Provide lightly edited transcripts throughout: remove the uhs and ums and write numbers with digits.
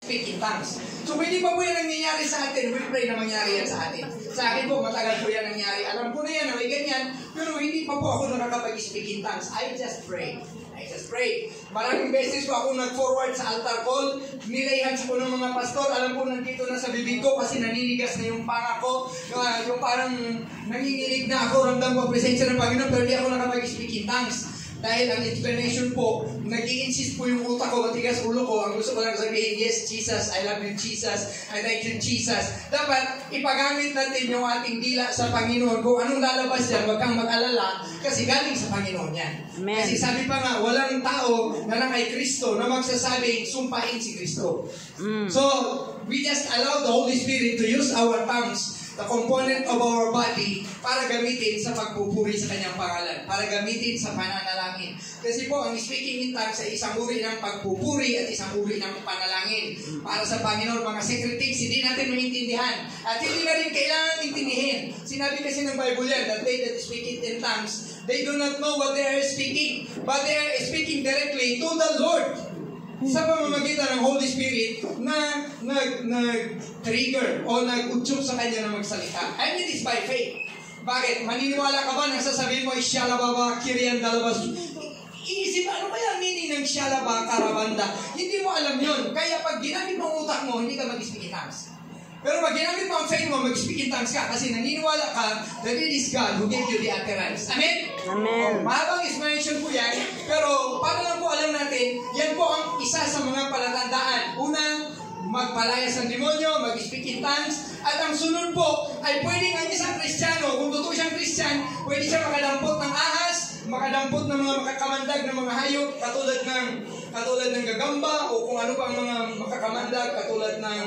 speak in tongues. So, hindi pa po yan nangyayari sa atin. We pray na mangyari yan sa atin. Sa akin po, matagal po yan nangyari. Alam ko na yan na may ganyan, pero hindi pa po ako nakakapag-speak in tongues. I just pray. Maraming beses po ako nag-forward sa altar call. Nilahans ko ng mga pastor. Alam ko nandito na sa bibig ko kasi naninigas na yung panga ko. Yung parang nanginginig na ako. Ramdam ko presensya ng Panginoon pero di ako nakapag-speak in tongues. Dahil ang explanation po, nag-i-insist po yung utak ko, matigas ulo ko. Ang gusto ko lang sabihin, yes, Jesus, I love you, Jesus, I thank you, Jesus. Dapat ipagamit natin yung ating dila sa Panginoon. Kung anong lalabas yan, wag kang mag-alala kasi galing sa Panginoon yan. Amen. Kasi sabi pa nga, walang tao na kay Kristo na magsasabing sumpahin si Kristo. So, we just allow the Holy Spirit to use our tongues, the component of our body, para gamitin sa pagpupuri sa kanyang pangalan, para gamitin sa pananalangin. Kasi po, ang speaking in tongues ay isang uri ng pagpupuri at isang uri ng panalangin. Para sa Panginoon, mga secret things, hindi natin maintindihan. At hindi na rin kailangan intindihin. Sinabi kasi ng Bible yan, that they that speak it in tongues, they do not know what they are speaking, but they are speaking directly to the Lord. Sa pamamagitan ng Holy Spirit na nag-trigger o nag-utsok sa kanya na magsalita. And it is by faith. Bakit? Maniniwala ka ba na sasabihin mo, Shalababa, Kirian, Dalabas? Iisip, ano ba yung meaning ng Shalaba, Karabanda? Hindi mo alam yun. Kaya pag ginamit mo ang utak mo, hindi ka mag-speak in tongues. Pero pag ginamit mo ang faith mo, mag-speak in tongues ka kasi naniniwala ka that it is God who gave you the utterance. Amen? Amen. Mahabang explanation po yan, pero para lang po alam natin, yan po ang isa sa mga palatandaan. Una, magpalayas ng demonyo, mag-speak in tongues, at ang sunod po ay pwedeng ang isang Kristiyano, kung totoo siyang Kristyan, pwede siya makadampot ng ahas, makadampot ng mga makakamandag ng mga hayop, katulad ng gagamba, o kung ano pa ang mga makakamandag, katulad ng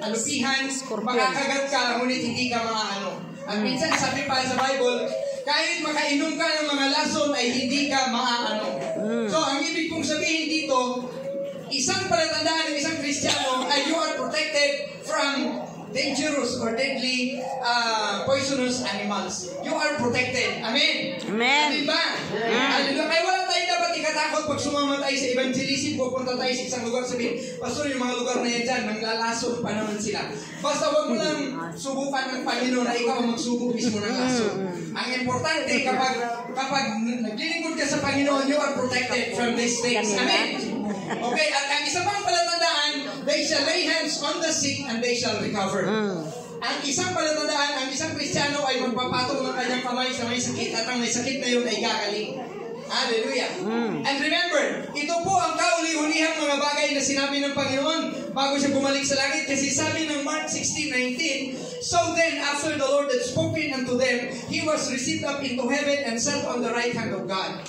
alupihan, makakagat ka, ngunit hindi ka maaano. At minsan sabi pa sa Bible, kahit makainom ka ng mga lason ay hindi ka maaano. So, ang ibig kong sabihin dito, isang palatandaan ng isang Kristiyano ay you are protected from dangerous or deadly poisonous animals. You are protected. Amen? Amen. Diba? Hallelujah. Kaya wala tayo dapat ikatakot pag sumama tayo sa evangelism, pupunta tayo sa isang lugar, sabihin, Pastor, yung mga lugar na yan dyan, manglalason pa naman sila. Basta wag mo lang subukan ng Panginoon na ikaw magsubok mismo ng lason. Ang importante, kapag naglilingkod ka sa Panginoon, you are protected from these things. Amen? Okay, at ang isa pang palatandaan, they shall lay hands on the sick and they shall recover. Ang isang palatandaan, ang isang Kristiyano ay magpapatong ng kanyang kamay sa may sakit at ang may sakit na yun ay gagaling. Hallelujah. And remember, ito po ang kauli-ulihang mga bagay na sinabi ng Panginoon bago siya bumalik sa langit. Kasi sabi ng Mark 16:19, so then, after the Lord had spoken unto them, He was received up into heaven and sat on the right hand of God.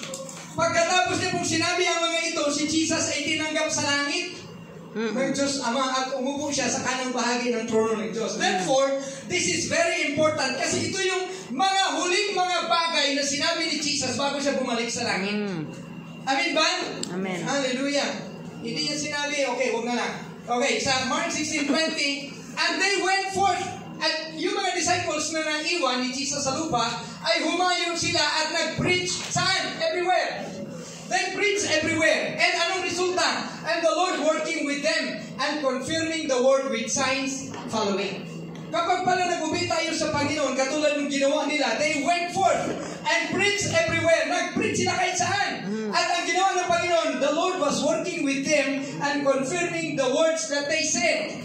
Pagkatapos niya pong sinabi ang mga ito, si Jesus ay tinanggap sa langit ng Diyos Ama at umupo siya sa kanang bahagi ng trono ng Diyos. Therefore, this is very important kasi ito yung mga huling mga bagay na sinabi ni Jesus bago siya bumalik sa langit. Amen ba? Amen. Hallelujah. Hindi niya sinabi, okay, huwag na lang. Okay, sa Mark 16:20, and they went forth. At yung mga disciples na naiwan ni Jesus sa lupa ay humayo sila at nag-preach. Saan? Everywhere. They preach everywhere. And anong resulta? And the Lord working with them and confirming the word with signs following. Kapag pala nag-ubi tayo sa Panginoon, katulad ng ginawa nila, they went forth and preached everywhere. Nag-preach sila kahit saan. At ang ginawa ng Panginoon, the Lord was working with them and confirming the words that they said.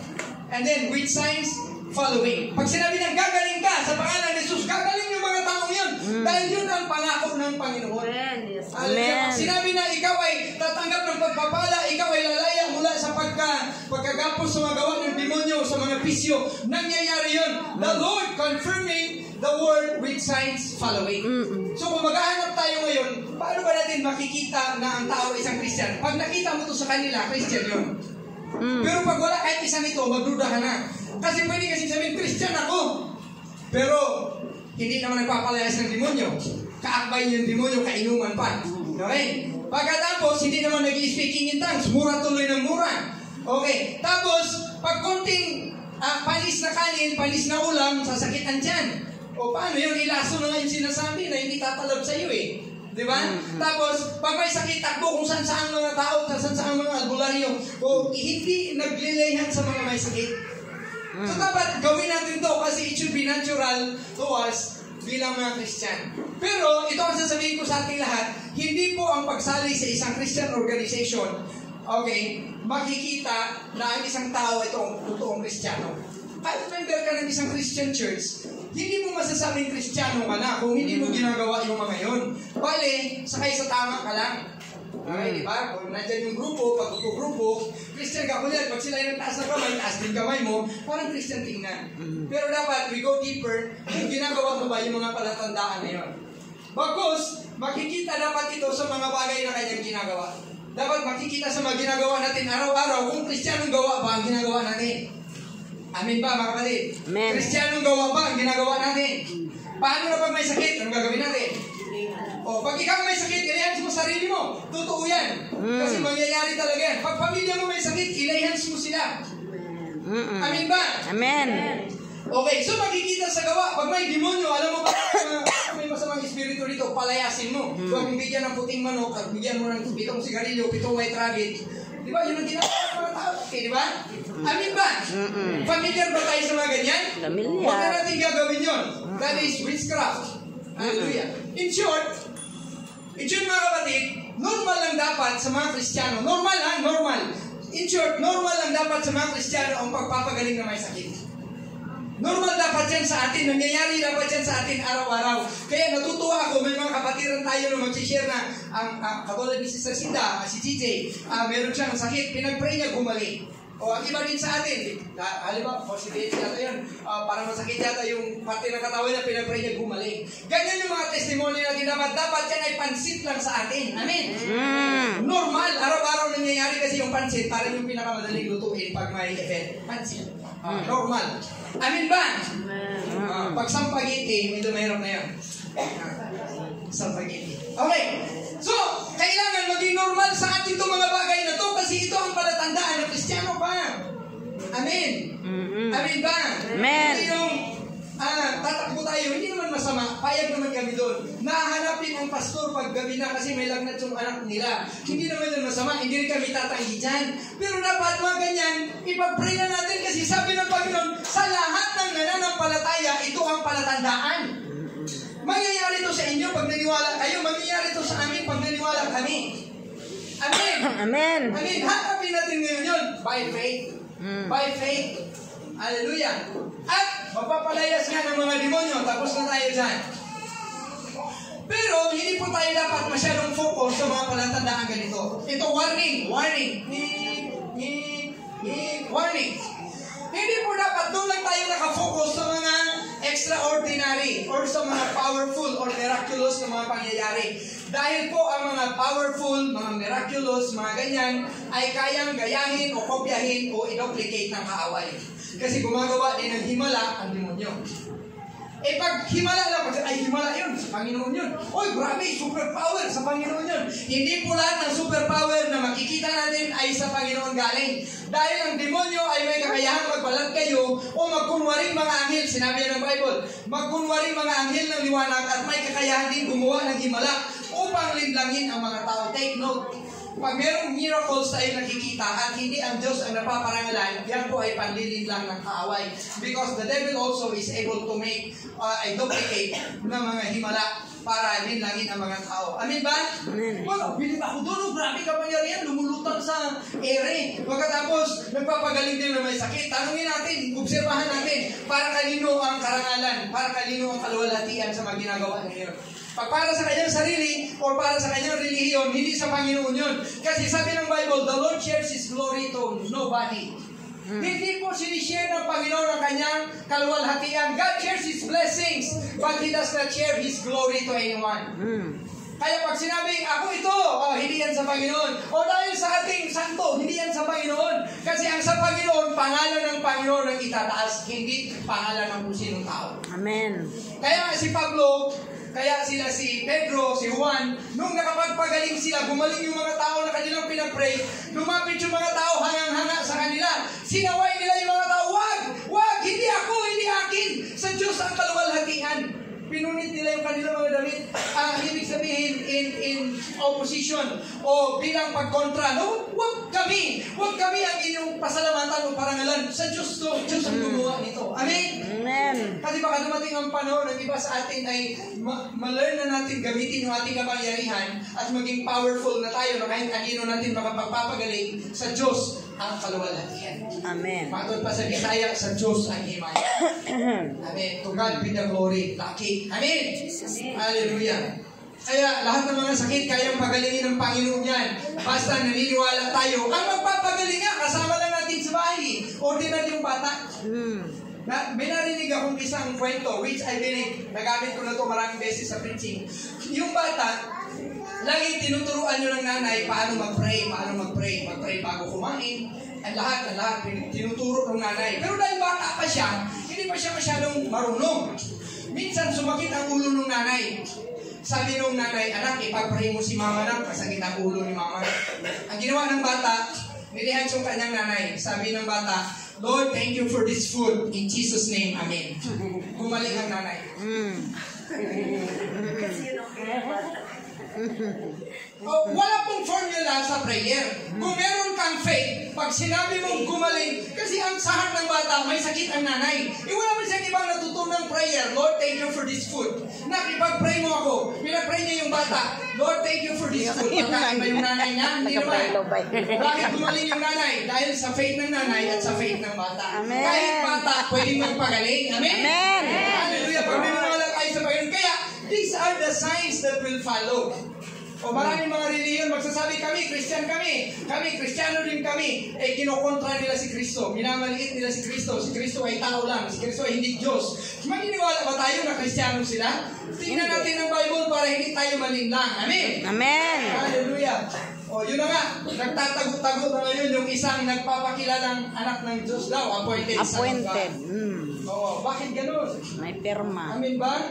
And then with signs following. Pag sinabi ng gagaling ka sa pangalan ni Jesus, gagaling yung mga taong yun. Dahil yun ang pangako ng Panginoon. Amen. Pag sinabi na ikaw ay tatanggap ng pagpapala, ikaw ay lalaya mula sa pagkagapos sa mga gawa ng demonyo, sa mga bisyo, nangyayari yun. The Lord confirming the word with signs following. So kung maghahanap tayo ngayon, paano ba natin makikita na ang tao ay isang Christian? Pag nakita mo to sa kanila, Christian yun. Pero pag wala kahit isang ito, magduda ka na. Kasi pwede kasi sabihin, Christian ako. Pero, hindi naman nagpapalayas ng demonyo. Kaakbay yung demonyo, kainuman pa. Okay? Pagkatapos, hindi naman nag-i-speaking in tongues. Mura tuloy ng mura. Okay? Tapos, pag konting panis na kanin, panis na ulam, sasakitan dyan. O paano yun? Ilaso na nga yung sinasabi na hindi tatalab sa iyo eh. Di ba? Tapos, pag may sakit, takbo kung saan-saan mga tao, saan-saan mga albularyo, o hindi naglilayhan sa mga may sakit. So, dapat gawin natin to kasi it should be natural to us bilang mga Christian. Pero, ito ang sasabihin ko sa ating lahat, hindi po ang pagsali sa isang Christian organization, okay, makikita na ang isang tao itong totoong Kristiyano. Kahit member ka ng isang Christian church, hindi mo masasabing Kristiyano ka na kung hindi mo ginagawa yung mga yun. Bale, sakay sa tama ka lang. Okay, di ba? Kung nandyan yung grupo, pag-grupo, Christian ka kunyari, pag sila yung taas na kamay, taas din kamay mo, parang Christian tingnan. Pero dapat, we go deeper, kung ginagawa mo ba yung mga palatandaan na yun. Bagkus, makikita dapat ito sa mga bagay na kanyang ginagawa. Dapat makikita sa mga ginagawa natin araw-araw kung Kristiyanong gawa ba ang ginagawa natin. Amin ba, mga kapatid? Amen. Kristiyanong gawa ba ang ginagawa natin? Paano na pag may sakit? Anong gagawin natin? O, pag ikaw may sakit, ilahans mo sarili mo. Totoo yan. Kasi mangyayari talaga yan. Pag pamilya mo may sakit, ilahans mo sila. Amin ba? Amen. Okay, so makikita sa gawa. Pag may demonyo, alam mo ba, may masamang espiritu dito, palayasin mo. Huwag mong bigyan ng puting manok, at bigyan mo ng 7 sigarilyo, 7 white rabbit. Di ba? Yun ang ginagawa ng mga tao. Okay, di ba? Amin ba? Familiar ba tayo sa mga ganyan? Familiar. Huwag na natin gagawin yun. That is witchcraft. Hallelujah. In short, mga kapatid, normal lang dapat sa mga Kristiyano. Normal ha? Normal. In short, normal lang dapat sa mga Kristiyano ang pagpapagaling na may sakit. Normal dapat yan sa atin. Nangyayari dapat yan sa atin araw-araw. Kaya natutuwa ako, may mga kapatiran tayo na mag-share na katulad ni Sister Sinda, si TJ, meron siyang sakit, pinag-pray niya gumaling. O ang iba din sa atin, halimbawa, positive yata yun, parang masakit yata yung parte ng katawan niya, pinag-pray niya gumaling. Ganyan yung mga testimony natin, dapat yan ay pansit lang sa atin. Amen? Normal, araw-araw nangyayari kasi yung pansit, parang yung pinakamadaling lutuin pag may event. Pansit. Normal. Amin ba? Pag sampagiti, medyo mahirap na yan. Sampagiti. Okay. So, kailangan maging normal sa atin itong mga bagay na to kasi ito ang palatandaan ng Kristiyano pa. Amen. Amen ba? Amen. Hindi yung tatakbo tayo, hindi naman masama. Payag naman kami doon. Nahanapin ang pastor pag gabi na kasi may lagnat yung anak nila. Hindi naman yun masama. Hindi rin kami tatanggi dyan. Pero dapat mga ganyan, ipag-pray na natin kasi sabi ng Panginoon, sa lahat ng nananampalataya, ito ang palatandaan. Mangyayari ito sa inyo pag naniwala kayo. Mangyayari ito sa amin pag naniwala kami. Amen. Amen. Amen. Hanapin natin ngayon yun. By faith. By faith. Hallelujah. At mapapalayas nga ng mga demonyo. Tapos na tayo dyan. Pero hindi po tayo dapat masyadong focus sa mga palatandaan ganito. Ito, warning. Warning. Warning. Hindi po dapat doon lang tayo nakafocus sa mga extraordinary or sa mga powerful or miraculous na mga pangyayari. Dahil po ang mga powerful, mga miraculous, mga ganyan, ay kayang gayahin o kopyahin o i-duplicate ng kaaway. Kasi gumagawa din ng himala ang demonyo. Eh pag himala lang, ay himala yun, sa Panginoon yun. Oy, grabe, superpower sa Panginoon yun. Hindi po lahat ng superpower na makikita natin ay sa Panginoon galing. Dahil ang demonyo ay may kakayahan magbalat kayo o magkunwaring mga anghel, sinabi ng Bible, magkunwaring mga anghel ng liwanag at may kakayahan din gumawa ng himala upang linlangin ang mga tao. Take note, pag merong miracles tayo nakikita at hindi ang Diyos ang napaparangalan, yan po ay panlilin lang ng kaaway. Because the devil also is able to make a duplicate ng mga himala para linlangin ang mga tao. Amin ba? Well, bilib ako doon, grabe kapangyarihan, lumulutang sa ere. Pagkatapos, nagpapagaling din na may sakit. Tanungin natin, obserbahan natin, para kanino ang karangalan, para kanino ang kaluwalhatian sa mga ginagawa niya. Pag para sa kanyang sarili o para sa kanyang relihiyon, hindi sa Panginoon yun. Kasi sabi ng Bible, the Lord shares His glory to nobody. Hindi po sinishare ng Panginoon ang kanyang kaluwalhatian. God shares His blessings, but He does not share His glory to anyone. Kaya pag sinabing, ako ito, hindi yan sa Panginoon. O dahil sa ating santo, hindi yan sa Panginoon. Kasi ang sa Panginoon, pangalan ng Panginoon ang itataas, hindi pangalan ng kung sinong tao. Amen. Kaya si Pablo, kaya sila si Pedro, si Juan, nung nakapagpagaling sila, gumaling yung mga tao na kanilang pinag-pray, lumapit yung mga tao hangang-hanga sa kanila. Sinaway nila yung mga tao, wag, hindi ako, hindi akin. Sa Diyos ang kaluwalhatian. Pinunit nila yung kanilang mga damit. Ibig sabihin, in opposition o bilang pagkontra. No, huwag kami ang inyong pasalamatan o parangalan. Sa Diyos to, Diyos ang gumawa nito. Amen? Amen. Kasi baka dumating ang panahon ng iba sa atin ay ma-learn na natin gamitin yung ating kapangyarihan at maging powerful na tayo na kahit anino natin makapagpapagaling sa Diyos ang kaluwalhatian. Amen. Matod pa sa Bisaya, sa Diyos ang himaya. Amen. To God be the glory. Laki. Amen. Hallelujah. Kaya lahat ng mga sakit kayang pagalingin ng Panginoon yan. Basta naniniwala tayo. Ang magpapagaling nga, kasama lang natin sa bahay. Ordinary yung bata. May narinig akong isang kwento, which I believe, nagamit ko na ito maraming beses sa preaching. Yung bata, lagi tinuturuan nyo ng nanay paano mag-pray bago kumain. Ang lahat, tinuturo ng nanay. Pero dahil bata pa siya, hindi pa siya masyadong marunong. Minsan sumakit ang ulo ng nanay. Sabi nung nanay, anak, ipag-pray mo si mama lang, kasakit ang ulo ni mama. Ang ginawa ng bata, nilihan yung kanyang nanay. Sabi ng bata, Lord, thank you for this food. In Jesus' name, Amen. Gumaling ang nanay. Wala pong formula sa prayer. Kung meron kang faith, pag sinabi mong gumaling, kasi ang sahar ng bata, may sakit ang nanay. Wala mo siyang ibang natutunang prayer. Lord, thank you for this food. Nakipag-pray mo ako. Pinag-pray niya yung bata. Lord, thank you for this food. Pagkain ba yung nanay niya? Hindi naman. Bakit gumaling yung nanay? Dahil sa faith ng nanay at sa faith ng bata. Amen. Kahit bata, pwedeng magpagaling. Amen? Amen. Hallelujah. Pag may mga tayo sa Panginoon. Kaya, these are the signs that will follow. O maraming mga reliyon magsasabi kami, Kristiyano din kami. Kinokontra nila si Kristo. Minamaliit nila si Kristo. Si Kristo ay tao lang. Si Kristo ay hindi Diyos. Maniniwala ba tayo na Kristiyano sila? Tingnan natin ang Bible para hindi tayo malinlang. Amen? Amen. Hallelujah. O yun na nga, nagtatago-tago na ngayon yung isang nagpapakilalang anak ng Diyos daw, appointed. Oo, bakit ganun? May pirma. Amen ba?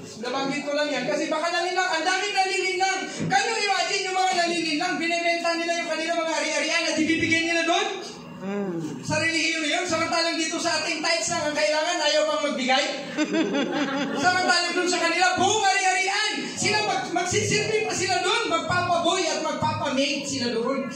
Nabanggit ko lang yan. Kasi baka nalilang, ang daming nalilinlang. Kayo imagine yung mga nalilinlang, binibenta nila yung kanilang mga ari-arian at ibibigyan nila doon? Sa relihiyon na yun, samantalang dito sa ating tithes lang ang kailangan, ayaw pang magbigay. Samantalang doon sa kanila, buong ari-arian. Sila magsisilbi pa sila doon, magpapaboy at magpapamate sila doon.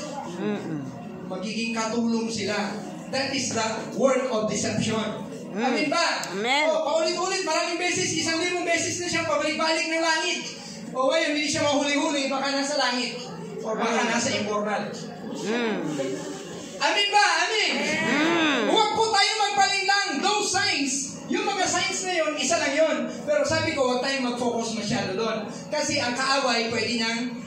Magiging katulong sila. That is the work of deception. Amen ba? Amen. Paulit-ulit, maraming beses, 1,000 beses na siyang pabalik-balik ng langit. Ngayon, hindi siya mahuli-huli, baka nasa langit. O baka nasa immortal. Amen ba? Amen. Huwag po tayo magpalinglang. Those signs, yung mga signs na yun, isa lang yun. Pero sabi ko, huwag tayong mag-focus masyado doon. Kasi ang kaaway, pwede niyang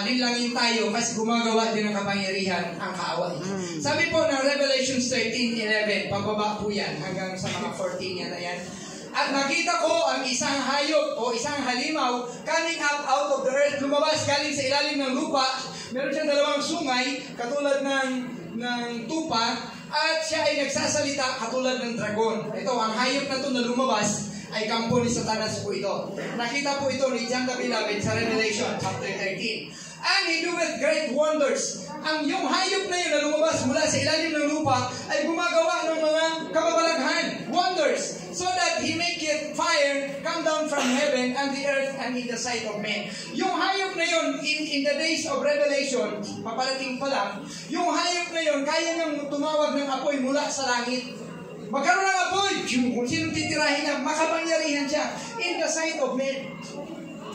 linlangin tayo kasi gumagawa din ng kapangyarihan ang kaaway. Sabi po ng Revelation 13:11, pababa po yan hanggang sa mga 14 yan na yan. At nakita ko ang isang hayop o isang halimaw coming up out of the earth, lumabas galing sa ilalim ng lupa. Meron siyang dalawang sungay katulad ng tupa at siya ay nagsasalita katulad ng dragon. Ito, ang hayop na ito na lumabas ay kampo ni Satanas po ito. Nakita po ito ni John the Beloved sa Revelation chapter 13. And he doeth great wonders. Yung hayop na yun na lumabas mula sa ilalim ng lupa ay gumagawa ng mga kababalaghan, wonders, so that he maketh fire come down from heaven and the earth and in the sight of men. Yung hayop na yun, in the days of Revelation, paparating pa lang, yung hayop na yun, kaya niyang tumawag ng apoy mula sa langit. Magkaroon ng apoy, kung sinong titirahin niya, makapangyarihan siya in the sight of men.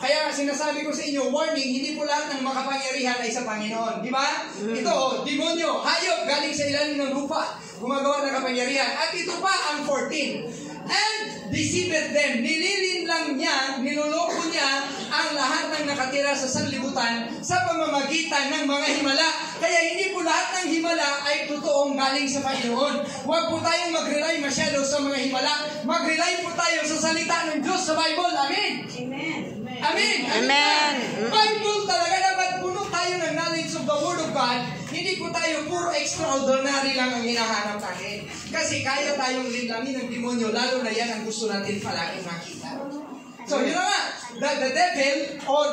Kaya sinasabi ko sa inyo, warning, hindi po lahat ng makapangyarihan ay sa Panginoon. Di ba? Ito, demonyo, hayop, galing sa ilalim ng lupa, gumagawa ng kapangyarihan. At ito pa ang 14. And deceiveth them. Nililinlang niya, niloloko niya ang lahat ng nakatira sa sanlibutan sa pamamagitan ng mga himala. Kaya hindi po lahat ng himala ay totoong galing sa Panginoon. Huwag po tayong mag-rely masyado sa mga himala. Mag-rely po tayo sa salita ng Diyos sa Bible. Amen? Amen. Amen. Amen. Bible talaga, dapat puno tayo ng knowledge of the Word of God. Hindi po tayo puro extraordinary lang ang hinahanap natin. Kasi kaya tayong linlangin ng demonyo, lalo na yan ang gusto natin palaging makita. So, yun na nga, the devil or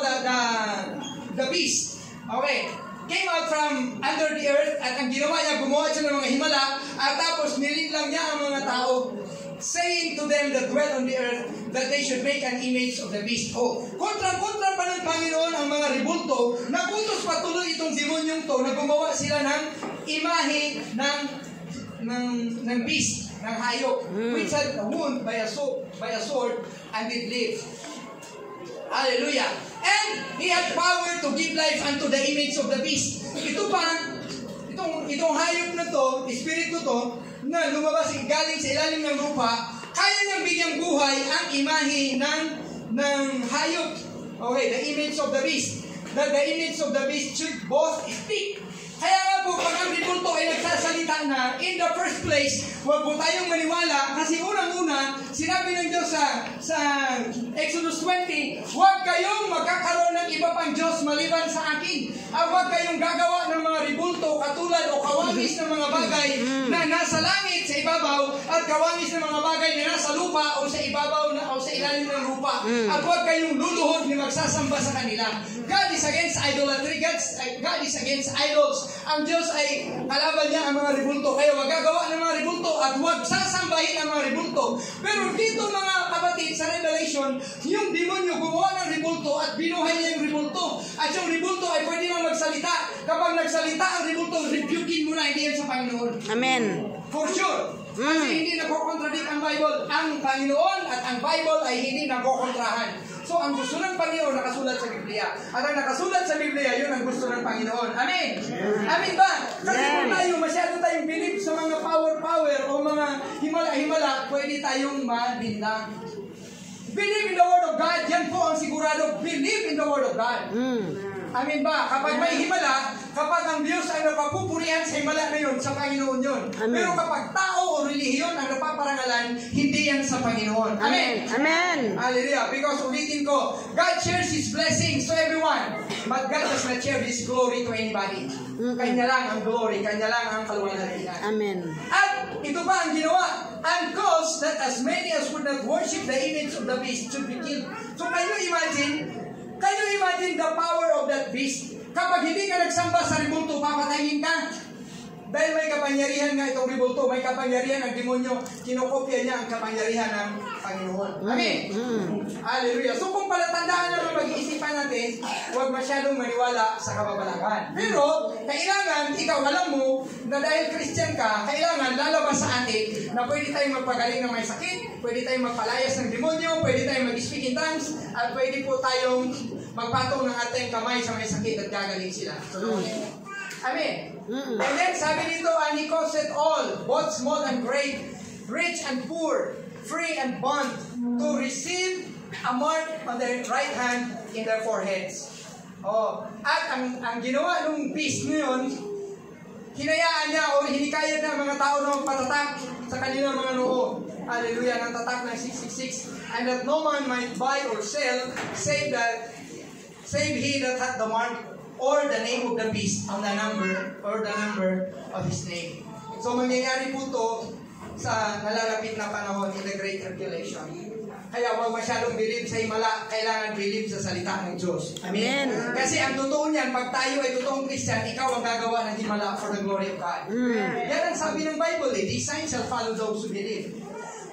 the beast, okay, came out from under the earth at ang ginawa niya, gumawa siya ng mga himala at tapos nilinlang niya ang mga tao. saying to them that dwell on the earth that they should make an image of the beast. Kontra pa ng Panginoon ang mga rebulto, nagutos patuloy itong demonyong to na gumawa sila ng imahe ng beast, ng hayop, which had a wound by a sword and did live. Hallelujah. And he had power to give life unto the image of the beast. Itong hayop na to, espiritu to, na lumabas galing sa ilalim ng lupa, kaya niyang bigyang buhay ang imahe ng hayop. Okay, the image of the beast. The image of the beast should both speak. Kaya nga po, pag ang rebulto ay nagsasalita na, in the first place, huwag po tayong maniwala kasi unang-una, sinabi ng Diyos sa Exodus 20, huwag kayong magkakaroon ng iba pang Diyos maliban sa akin. Huwag kayong gagawa ng mga rebulto katulad o kawangis ng mga bagay na nasa langit sa ibabaw at kawangis ng mga bagay na nasa lupa o sa ibabaw o sa ilalim ng lupa. At huwag kayong luluhod ni magsasamba sa kanila. God is against idolatry. God is against idols. Ang Diyos ay kalaban niya ang mga rebulto. Kaya wag gagawa ng mga rebulto at wag sasambahin ang mga rebulto. Pero dito mga kapatid sa Revelation, yung demonyo gumawa ng rebulto at binuhay niya yung rebulto. At yung rebulto ay pwede nang magsalita. Kapag nagsalita ang rebulto, rebukin mo na, hindi yan sa Panginoon. Amen. For sure. Kasi hindi nagkokontradict ang Bible. Ang Panginoon at ang Bible ay hindi nagkokontrahan. So, ang gusto ng Panginoon nakasulat sa Biblia. At ang nakasulat sa Biblia, yun ang gusto ng Panginoon. Amen? Amen ba? Kasi kung tayo, masyado tayong believe sa mga power o mga himala-himala, pwede tayong malinlang. Believe in the Word of God. Yan po ang sigurado. Believe in the Word of God. Amen ba? Kapag may himala, kapag ang Diyos ay napapupurihan sa himala na yun, sa Panginoon yun. Amen. Pero kapag tao o relihiyon ang napaparangalan, hindi yan sa Panginoon. Amen. Amen. Hallelujah. Because ulitin ko, God shares His blessings to everyone, but God does not share His glory to anybody. Kanya lang ang glory, Kanya lang ang kaluwalhatian. Amen. At ito pa ang ginawa, and cause that as many as would not worship the image of the beast should be killed. So can you imagine the power of that beast? Kapag hindi ka nagsamba sa rebulto, papatayin ka. Dahil may kapangyarihan nga itong rebulto, may kapangyarihan ang demonyo, kinokopya niya ang kapangyarihan ng Panginoon. Amen? Hallelujah. So kung palatandaan na pag-iisipan natin, huwag masyadong maniwala sa kababalagan. Pero, kailangan, ikaw alam mo, na dahil Christian ka, kailangan lalabas sa atin na pwede tayong magpagaling ng may sakit, pwede tayong magpalayas ng demonyo, pwede tayong mag-speak in tongues, at pwede po tayong magpatong ng ating kamay sa may sakit at gagaling sila. So, amen. And then sabi dito, and He caused all, both small and great, rich and poor, free and bond, to receive a mark on their right hand in their foreheads. At ang ginawa ng beast ngayon, hinayaan niya o hinikayat ng mga tao na magpatatak sa kanilang mga noo. Hallelujah, ng tatak ng 666. And that no man might buy or sell, save he that hath the mark or the name of the beast on the number of his name. So mangyayari po to sa nalalapit na panahon in the Great Tribulation. Kaya huwag masyadong believe sa himala, kailangan believe sa salita ng Diyos. Amen? Kasi ang totoo niyan, pag tayo ay totoong Christian, ikaw ang gagawa ng himala for the glory of God. Yan ang sabi ng Bible, these signs shall follow those who believe.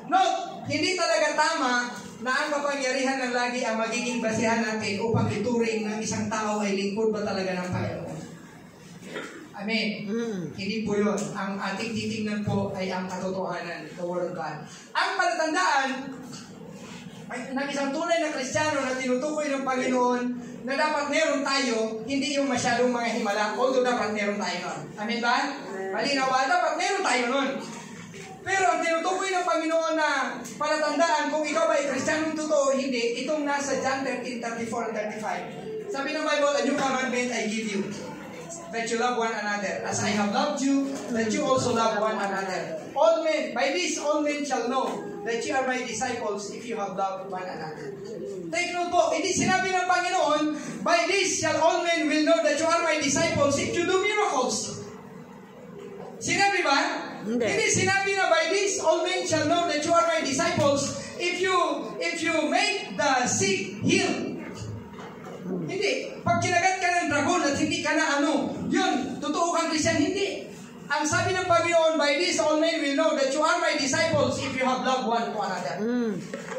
No, hindi talaga tama na ang kapangyarihan ng lagi ang magiging basihan natin upang ituring ng isang tao ay lingkod ba talaga ng Panginoon. Amen. Hindi po yun. Ang ating titingnan po ay ang katotohanan, the Word of God. Ang palatandaan ng isang tunay na Kristiyano na tinutukoy ng Panginoon na dapat meron tayo, hindi yung masyadong mga himala, although dapat meron tayo nun. Amen ba? Malinaw ba? Dapat meron tayo nun. Pero ang tinutukoy ng Panginoon na palatandaan kung ikaw ba ay Kristiyanong totoo o hindi, itong nasa John 13:34 and 35. Sabi ng Bible, a new commandment I give you, that you love one another. As I have loved you, that you also love one another. All men, by this all men shall know that you are my disciples if you have loved one another. Take note po, hindi sinabi ng Panginoon, by this shall all men will know that you are my disciples if you do miracles. Sinabi ba? Hindi sinabi na by this all men shall know that you are my disciples if you make the sick heal. Hindi. Pag kinagat ka ng dragon at hindi ka na yun, totoo kang Christian, hindi. Ang sabi ng Panginoon, by this all men will know know that you are my disciples if you have loved one to another.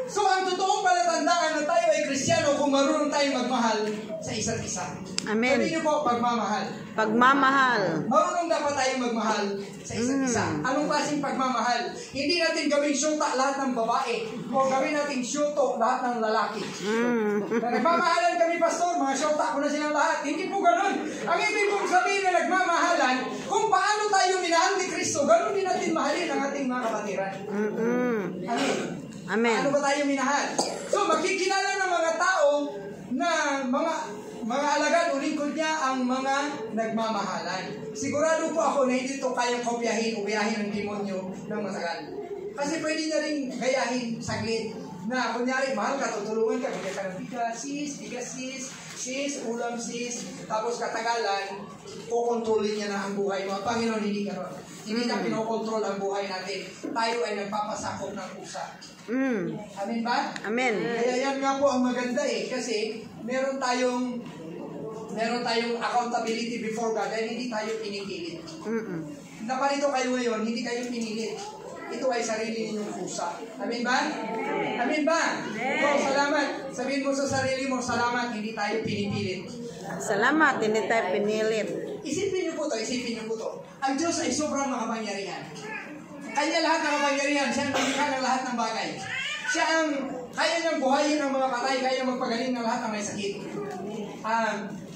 So, ang totoong palatandaan na tayo ay Kristiyano kung marunong tayong magmahal sa isa't isa. Amen. Sabihin niyo po, pagmamahal. Pagmamahal. Marunong dapat tayong magmahal sa isa't isa. Anong klaseng pagmamahal? Hindi natin gawing syuta lahat ng babae o gawin natin syuto lahat ng lalaki. Na nagmamahalan kami, pastor, mga syuta ko na silang lahat. Hindi po ganun. Ang ibig pong sabihin na nagmamahalan, kung paano tayo minahal ni Kristo, ganun din natin mahalin ang ating mga kapatiran. Amen. Amen. Ano ba tayo minahal? So, makikilala ng mga tao na mga alagad o lingkod niya ang mga nagmamahalan. Sigurado po ako na hindi ito kayang kopyahin o gayahin ng demonyo ng matagal. Kasi pwede na rin gayahin saglit na kunyari, mahal ka, tutulungan ka, bigyan ka ng bigas sis, ulam sis, tapos katagalan, kukontrolin niya na ang buhay mo. Panginoon, hindi ka ron. Hindi na pinokontrol ang buhay natin. Tayo ay nagpapasakop ng pusa. Amen ba? Amen. Kaya yan nga po ang maganda kasi meron tayong accountability before God dahil hindi tayo pinipilit. Naparito kayo ngayon, hindi kayo pinilit. Ito ay sarili ninyong pusa. Amen ba? Amen ba? So, salamat. Sabihin mo sa sarili mo, salamat, hindi tayo pinipilit. Salamat, hindi tayo pinilit. Isipin niyo po to. Ang Diyos ay sobrang makapangyarihan. Kanya lahat ng kapangyarihan. Siya ang lumikha ng lahat ng bagay. Siya ang kaya niyang buhayin ng mga patay, kaya magpagaling ng lahat ng may sakit.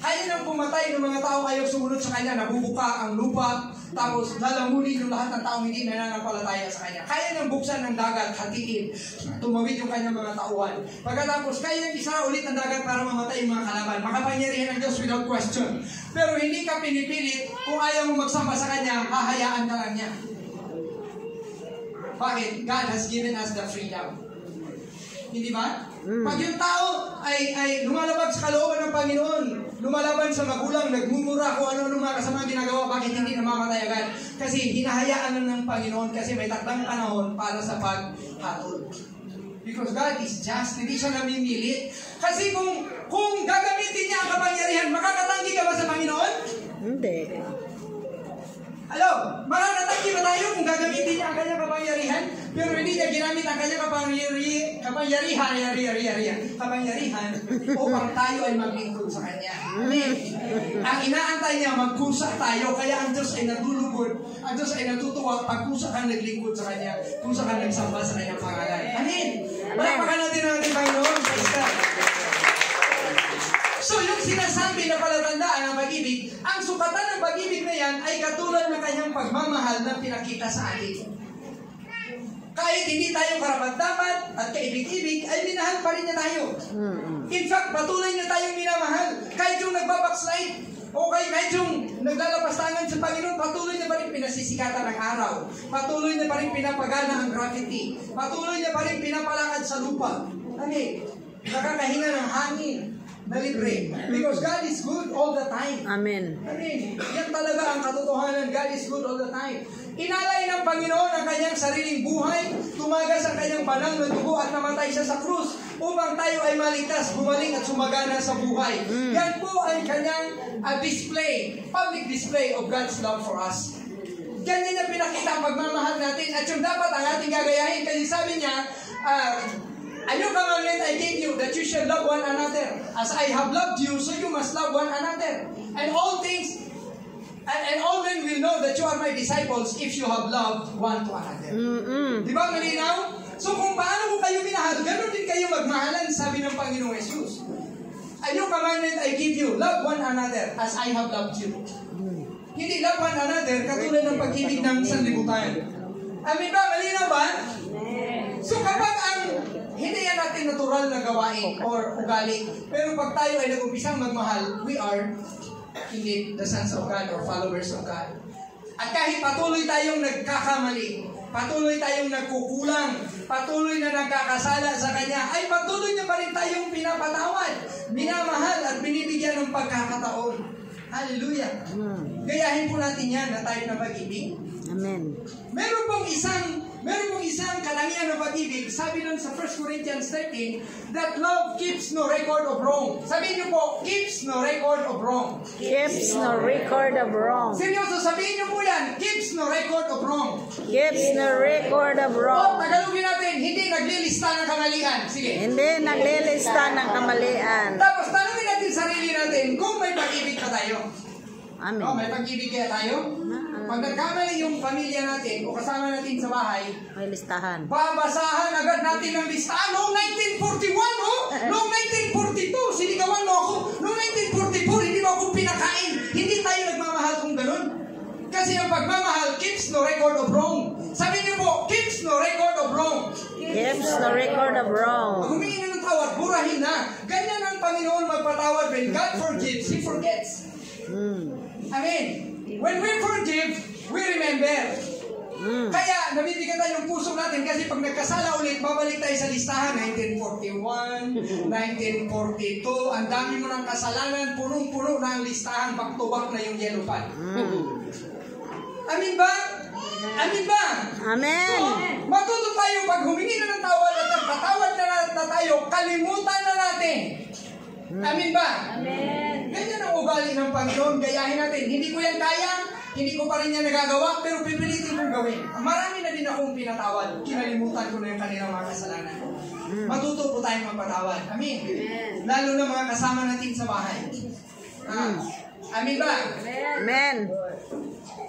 Kaya niyang pumatay ng mga tao ayaw sumunod sa Kanya, nabubuka ang lupa, tapos lalamunin yung lahat ng taong hindi nananampalataya sa Kanya. Kaya niyang buksan ng dagat, hatiin, tumawid yung Kanyang mga tauhan. Pagkatapos, kaya niyang isara ulit ang dagat para mamatay yung mga kalaban. Makapangyarihan ng Diyos without question. Pero hindi ka pinipilit, kung ayaw mo magsamba sa Kanya, hahayaan ka lang niya. Bakit? God has given us the freedom. Hindi ba? Pag yung tao ay lumalaban sa kalooban ng Panginoon, lumalaban sa magulang, nagmumura kung ano-ano mga kasamang ginagawa, bakit hindi namamatay agad? Kasi hinahayaan na ng Panginoon kasi may takdang panahon para sa paghatol. Because God is just, hindi siya namimilit. Kasi kung gagamitin niya ang kapangyarihan, makakatanggi ka ba sa Panginoon? Hindi. Hello, makakatanggi ba tayo kung gagamitin niya ang kanyang kapangyarihan? Pero hindi niya ginamit ang kanyang kapangyarihan upang tayo ay maglingkod sa Kanya. Amen. Ang inaantay niya, magkusa tayo, kaya ang Diyos ay nagulugod, ang Diyos ay natutuwa pag kusa kang naglingkod sa Kanya, kusa kang nagsamba sa Kanyang pangalan. Amen. Palakpakan natin ang ating Panginoon. So, yung sinasabi na palatandaan ng pag-ibig, ang sukatan ng pag-ibig na yan ay katulad ng kanyang pagmamahal na pinakita sa atin. Kahit hindi tayo karapat-dapat at kaibig-ibig, ay minahal pa rin niya tayo. In fact, patuloy na tayong minamahal. Kahit yung nagbabackslide, o kahit yung naglalapastangan sa Panginoon, patuloy na pa rin pinasisikatan ng araw. Patuloy na pa rin pinapagana ang gravity. Patuloy na pa rin pinapalakad sa lupa. Amen. Nakakahinga ng hangin na libre. Because God is good all the time. Amen. Amen. Yan talaga ang katotohanan. God is good all the time. Inalay ng Panginoon ang kanyang sariling buhay, tumagas ang kanyang banal na dugo at namatay siya sa krus upang tayo ay maligtas, gumaling at sumagana sa buhay. Yan po ay kanyang display, public display of God's love for us. Ganyan na pinakita ang pagmamahal natin at yung dapat ang ating gagayahin. Kasi sabi niya, a new commandment I gave you, that you shall love one another. As I have loved you, so you must love one another. And all things, and all men will know that you are my disciples if you have loved one to another. Di ba malinaw? So kung paano ko kayo minahal, ganoon din kayo magmahalan, sabi ng Panginoong Jesus. A new commandment I give you, love one another as I have loved you. Hindi love one another katulad ng pag-ibig ng sanlibutan. Amin ba? Malinaw ba? So kapag hindi yan natin natural na gawain or ugali, pero pag tayo ay nag-umpisang magmahal, we are indeed the sons of God or followers of God. At kahit patuloy tayong nagkakamali, patuloy tayong nagkukulang, patuloy na nagkakasala sa Kanya, ay patuloy na pa rin tayong pinapatawad, minamahal at binibigyan ng pagkakataon. Hallelujah! Gayahin po natin yan na tayo na pag-ibig. Amen. Meron pong isang katangian ng pag-ibig. Sabi nun sa 1 Corinthians 13, that love keeps no record of wrong. Sabihin niyo po, keeps no record of wrong. Keeps no record of wrong. Seryoso, sabihin niyo po yan, keeps no record of wrong. Keeps the record of O, wrong. Tagalogin natin, hindi naglilista ng kamalian. Sige. Hindi naglilista ng kamalian. Tapos, tanongin natin sarili natin kung may pag-ibig pa tayo. Amen. May pag-ibig kaya tayo? Pag nagkamali yung pamilya natin o kasama natin sa bahay, May listahan. babasahan agad natin ng listahan. Noong 1941, oh! Noong 1942, sinigawan mo ako. Noong 1944, hindi mo ako pinakain. Hindi tayo nagmamahal kung ganun. Kasi ang pagmamahal keeps no record of wrong. Sabi niyo po, keeps no record of wrong. Keeps the record of wrong. Pag humingi na ng tawad, burahin na. Ganyan ang Panginoon magpatawad. When God forgives, He forgets. Amen. When we forgive, we remember. Kaya, nabibigatan yung puso natin kasi pag nagkasala ulit, babalik tayo sa listahan. 1941, 1942, ang dami mo ng kasalanan, punong-puno na ang listahan, back-to-back na yung yellow pad. Amin ba? Amin ba? Amen. So, matuto tayo pag humingi na ng tawad at nagpatawad na tayo, kalimutan na natin. Amin ba? Amen. Ganyan ang ugali ng Panginoon. Gayahin natin. Hindi ko yan kaya, hindi ko pa rin yan nagagawa, pero pipilitin kong gawin. Marami na din akong pinatawad. Kinalimutan ko na yung kanilang mga kasalanan. Matuto po tayong magpatawad. Amin. Lalo na mga kasama natin sa bahay. Amin ba? Amen.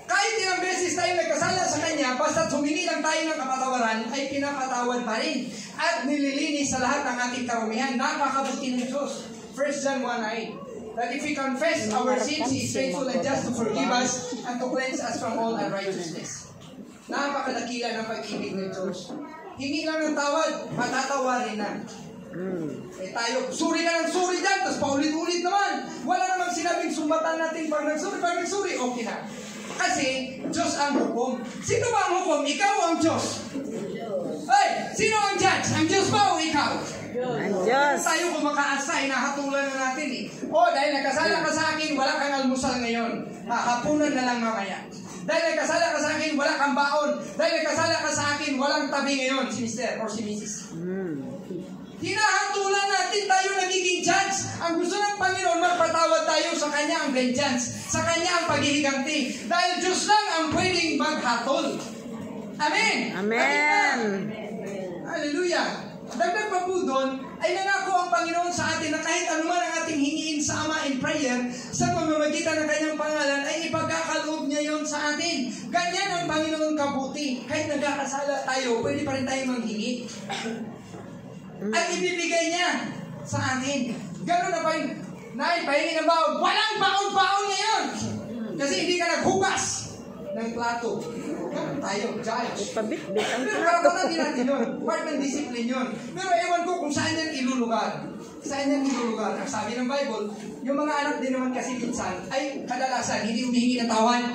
Kahit ilang beses tayo nagkasala sa Kanya, basta't humingi lang tayo ng kapatawaran, ay pinapatawad pa rin. At nililinis sa lahat ng ating karumihan. Napakabuti ng Diyos. 1 John 1:8, that if we confess our sins, He is faithful and just to forgive us and to cleanse us from all unrighteousness. Napakadakila ng pag-ibig ng Diyos. Hingi lang ng tawad, matatawarin na. Eh tayo, suri ka ng suri dyan, tapos paulit-ulit naman. Wala namang sinabing sumbatan natin pag nagsuri, okay na. Kasi, Diyos ang hukom. Sino ba ang hukom? Ikaw o ang Diyos? Ay, sino ang judge? Ang Diyos ba o ikaw? Ang Diyos. Tayo kung makaasa, hinahatulan na natin eh. O, dahil nagkasala ka sa akin, wala kang almusal ngayon. Hapunan na lang mamaya. Dahil nagkasala ka sa akin, wala kang baon. Dahil nagkasala ka sa akin, walang tabi ngayon, si Mr. or si Mrs. Hinahatulan natin, tayo nagiging judge. Ang gusto ng Panginoon, magpatawad tayo sa Kanya ang vengeance, sa Kanya ang paghihiganti. Dahil Diyos lang ang pwedeng maghatol. Amen! Amen. Hallelujah! Dagdag pa po doon, ay nangako ang Panginoon sa atin na kahit anuman ang ating hingiin sa Ama in prayer, sa pamamagitan ng Kanyang pangalan, ay ipagkakaloob niya yon sa atin. Ganyan ang Panginoon kabuti. Kahit nagkakasala tayo, pwede pa rin tayo manghingi. At ibibigay niya sa atin. Ganun na pa yun. Nay, pahingi ng baon. Walang baon-baon ngayon! Kasi hindi ka naghugas ng plato. Ganun tayo, judge. Pabit-bit ang Pero karapatan din natin yun. Part ng discipline yun. Pero ewan ko kung saan yan ilulugar. Saan yan ilulugar. Ang sabi ng Bible, yung mga anak din naman kasi minsan ay kadalasan hindi humihingi ng tawad.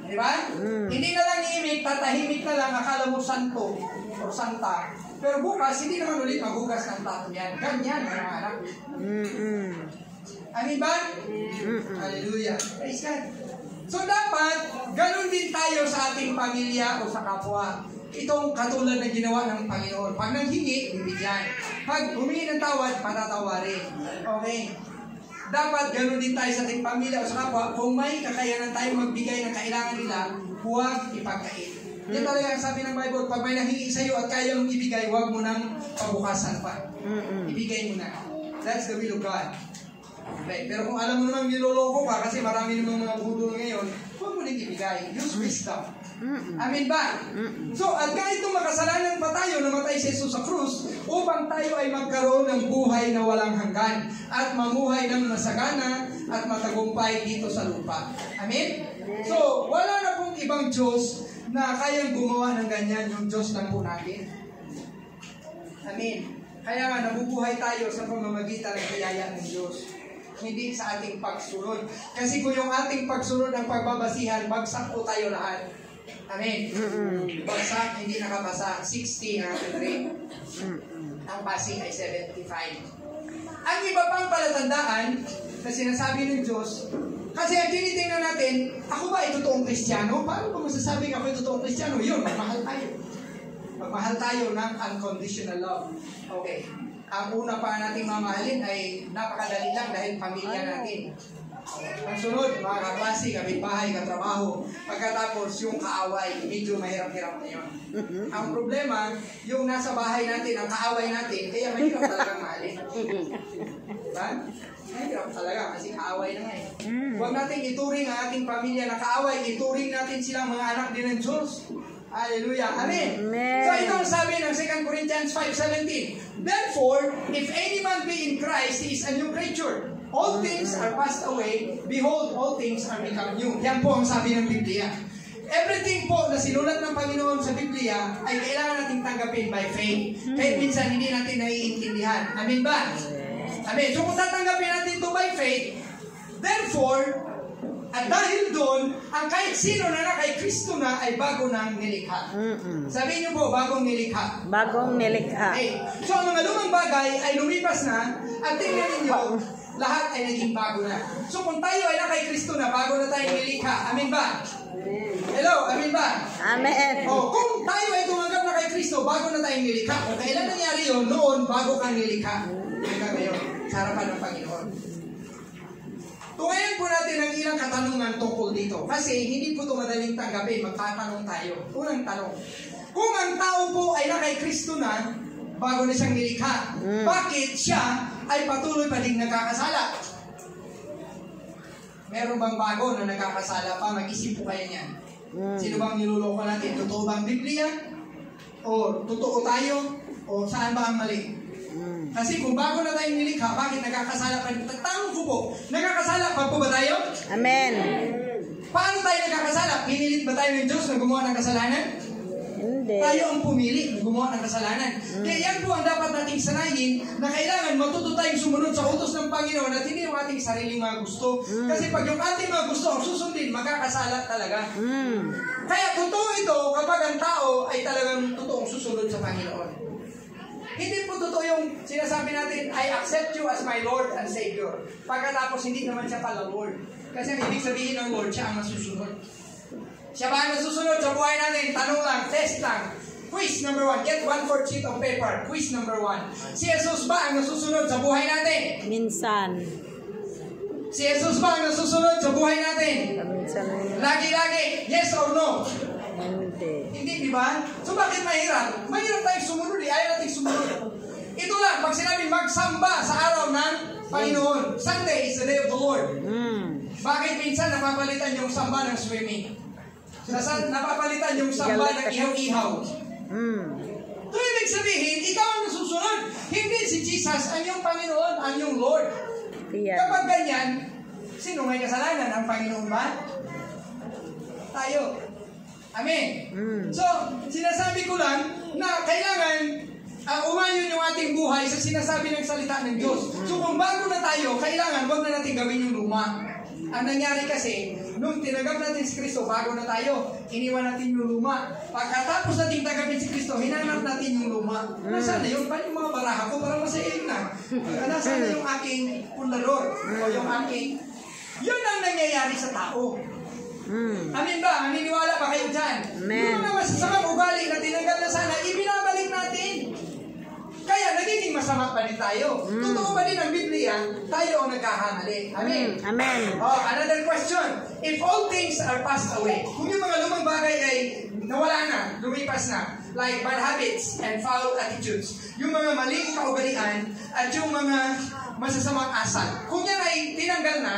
Di ba? Hindi na lang iimik, tatahimik na lang, akala mo santo o santa. Pero bukas, hindi naman ulit maghugas ng plato yan. Ganyan, mga anak. Amin ba? Hallelujah. Praise God. So dapat, ganun din tayo sa ating pamilya o sa kapwa. Itong katulad na ginawa ng Panginoon. Pag nanghingi, bibigyan. Pag humingi ng tawad, patatawarin. Okay? Dapat ganun din tayo sa ating pamilya o sa kapwa. Kung may kakayanan tayo magbigay ng kailangan nila, huwag ipagkait. Yan talaga ang sabi ng Bible, pag may nanghingi sa iyo at kaya mong ibigay, huwag mo nang pabukasan pa. Ibigay mo na. That's the will of God. Okay. Pero kung alam mo namang niloloko ka, kasi marami namang mga budol ngayon, huwag mo nang ibigay. Use wisdom. Amin ba? So, at kahit itong makasalanan pa tayo, namatay si Jesus sa krus, upang tayo ay magkaroon ng buhay na walang hanggan, at mamuhay ng masagana, at matagumpay dito sa lupa. Amin? So, wala na pong ibang Diyos na kayang gumawa ng ganyan, yung Diyos lang po natin. Amin. Kaya nga, nabubuhay tayo sa pamamagitan ng biyaya ng Diyos. Hindi sa ating pagsunod. Kasi kung yung ating pagsunod ang pagbabasihan, bagsak po tayo lahat. Amen. Bagsak, hindi nakabasa. 60 ang ating rate. Ang passing ay 75. Ang iba pang palatandaan na sinasabi ng Diyos, kasi ang tinitingnan natin, ako ba ay totoong Kristiyano? Paano ba masasabing ako ay totoong Kristiyano? Yun, magmahal tayo. Magmahal tayo ng unconditional love. Okay. Ang una pa nating mamahalin ay napakadali lang dahil pamilya natin. Ang sunod, mga kaklase, kapitbahay, katrabaho. Pagkatapos, yung kaaway, medyo mahirap-hirap na yun. Ang problema, yung nasa bahay natin, ang kaaway natin, kaya mahirap talagang mahalin. Diba? Mahirap talaga kasi kaaway na nga eh. Huwag natin ituring ang ating pamilya na kaaway, ituring natin silang mga anak din ng Diyos. Hallelujah. Amen. Amen. So ito ang sabi ng 2 Corinthians 5:17. Therefore, if any man be in Christ, he is a new creature. All things are passed away. Behold, all things are become new. Yan po ang sabi ng Biblia. Everything po na sinulat ng Panginoon sa Biblia ay kailangan nating tanggapin by faith. Kahit minsan hindi natin naiintindihan. Amen ba? Amen. So kung tatanggapin natin ito by faith, therefore, at dahil doon, ang kahit sino na kay Kristo na ay bago nang nilikha. Sabihin niyo po, bagong nilikha. Bagong nilikha. Okay. So ang mga lumang bagay ay lumipas na at tingnan ninyo, lahat ay naging bago na. So kung tayo ay kay Kristo na, bago na tayong nilikha. Amen ba? Hello, amen ba? Amen. O, kung tayo ay tumanggap na kay Kristo, bago na tayong nilikha. Kung kailan nangyari yun, noon, bago kang nilikha. Hanggang ngayon, sa harapan ng Panginoon. Tungayan po natin ang ilang katanungan tungkol dito. Kasi hindi po ito madaling tanggapin. Magtatanong tayo. Unang tanong. Kung ang tao po ay kay Kristo na, bago na siyang nilikha, bakit siya ay patuloy pa din nagkakasala? Meron bang bago na nagkakasala pa? Mag-isip po kayo niyan. Sino bang niluloko natin? Totoo bang Biblia? O totoo tayo? O saan ba ang mali? Kasi kung bago na tayong nilikha, bakit nagkakasala pa rin? Tanong ko po, nagkakasala pa po ba tayo? Amen. Paano tayo nagkakasala? Pinilit ba tayo ng Diyos na gumawa ng kasalanan? Hindi. Tayo ang pumili na gumawa ng kasalanan. Kaya yan po ang dapat nating sanayin na kailangan matuto tayong sumunod sa utos ng Panginoon at hindi yung ating sariling mga gusto. Kasi pag yung ating mga gusto ang susundin, magkakasala talaga. Kaya totoo ito kapag ang tao ay talagang totoong susunod sa Panginoon. Hindi po totoo yung sinasabi natin, I accept you as my Lord and Savior. Pagkatapos hindi naman siya pala Lord. Kasi ang ibig sabihin ng Lord, siya ang masusunod. Siya ba ang nasusunod sa buhay natin? Tanong lang, test lang. Quiz number 1. Get 1/4 sheet of paper. Quiz number 1. Si Jesus ba ang nasusunod sa buhay natin? Minsan. Si Jesus ba ang nasusunod sa buhay natin? Minsan. Lagi-lagi. Yes or no? Hindi. Hindi, di ba? So bakit mahirap? Mahirap tayong sumunod, ayaw natin sumunod. Ito lang, pag sinabi magsamba sa araw ng Panginoon. Sunday is the day of the Lord. Bakit minsan napapalitan yung samba ng swimming? Napapalitan yung samba ng ihaw-ihaw. So ibig sabihin, ikaw ang nasusunod. Hindi si Jesus, ang yung Panginoon, ang yung Lord. Kapag ganyan, sino may kasalanan? Ang Panginoon ba? Tayo. Amen. So, sinasabi ko lang na kailangan umayon yung ating buhay sa sinasabi ng salita ng Diyos. So, kung bago na tayo, kailangan wag na natin gawin yung luma. Ang nangyari kasi, nung tinanggap natin si Kristo, bago na tayo, iniwan natin yung luma. Pagkatapos natin tanggapin si Kristo, hinanap natin yung luma. Nasaan na yun? Paano yung mga baraha ko? Parang masayag na. Nasaan na yung aking pundador? O yung aking... Yun ang nangyayari sa tao. Amin ba? Naniniwala ba kayo dyan? Amen. Yung mga masasamang ugali na tinanggal na sana, ibinabalik natin. Kaya nagiging masama pa rin tayo. Totoo ba din ang Biblia? Tayo ang nagkakamali. Amen. Amen. Oh, another question. If all things are passed away, kung yung mga lumang bagay ay nawala na, lumipas na, like bad habits and foul attitudes, yung mga maling kaugalian at yung mga masasamang asal, kung yan ay tinanggal na,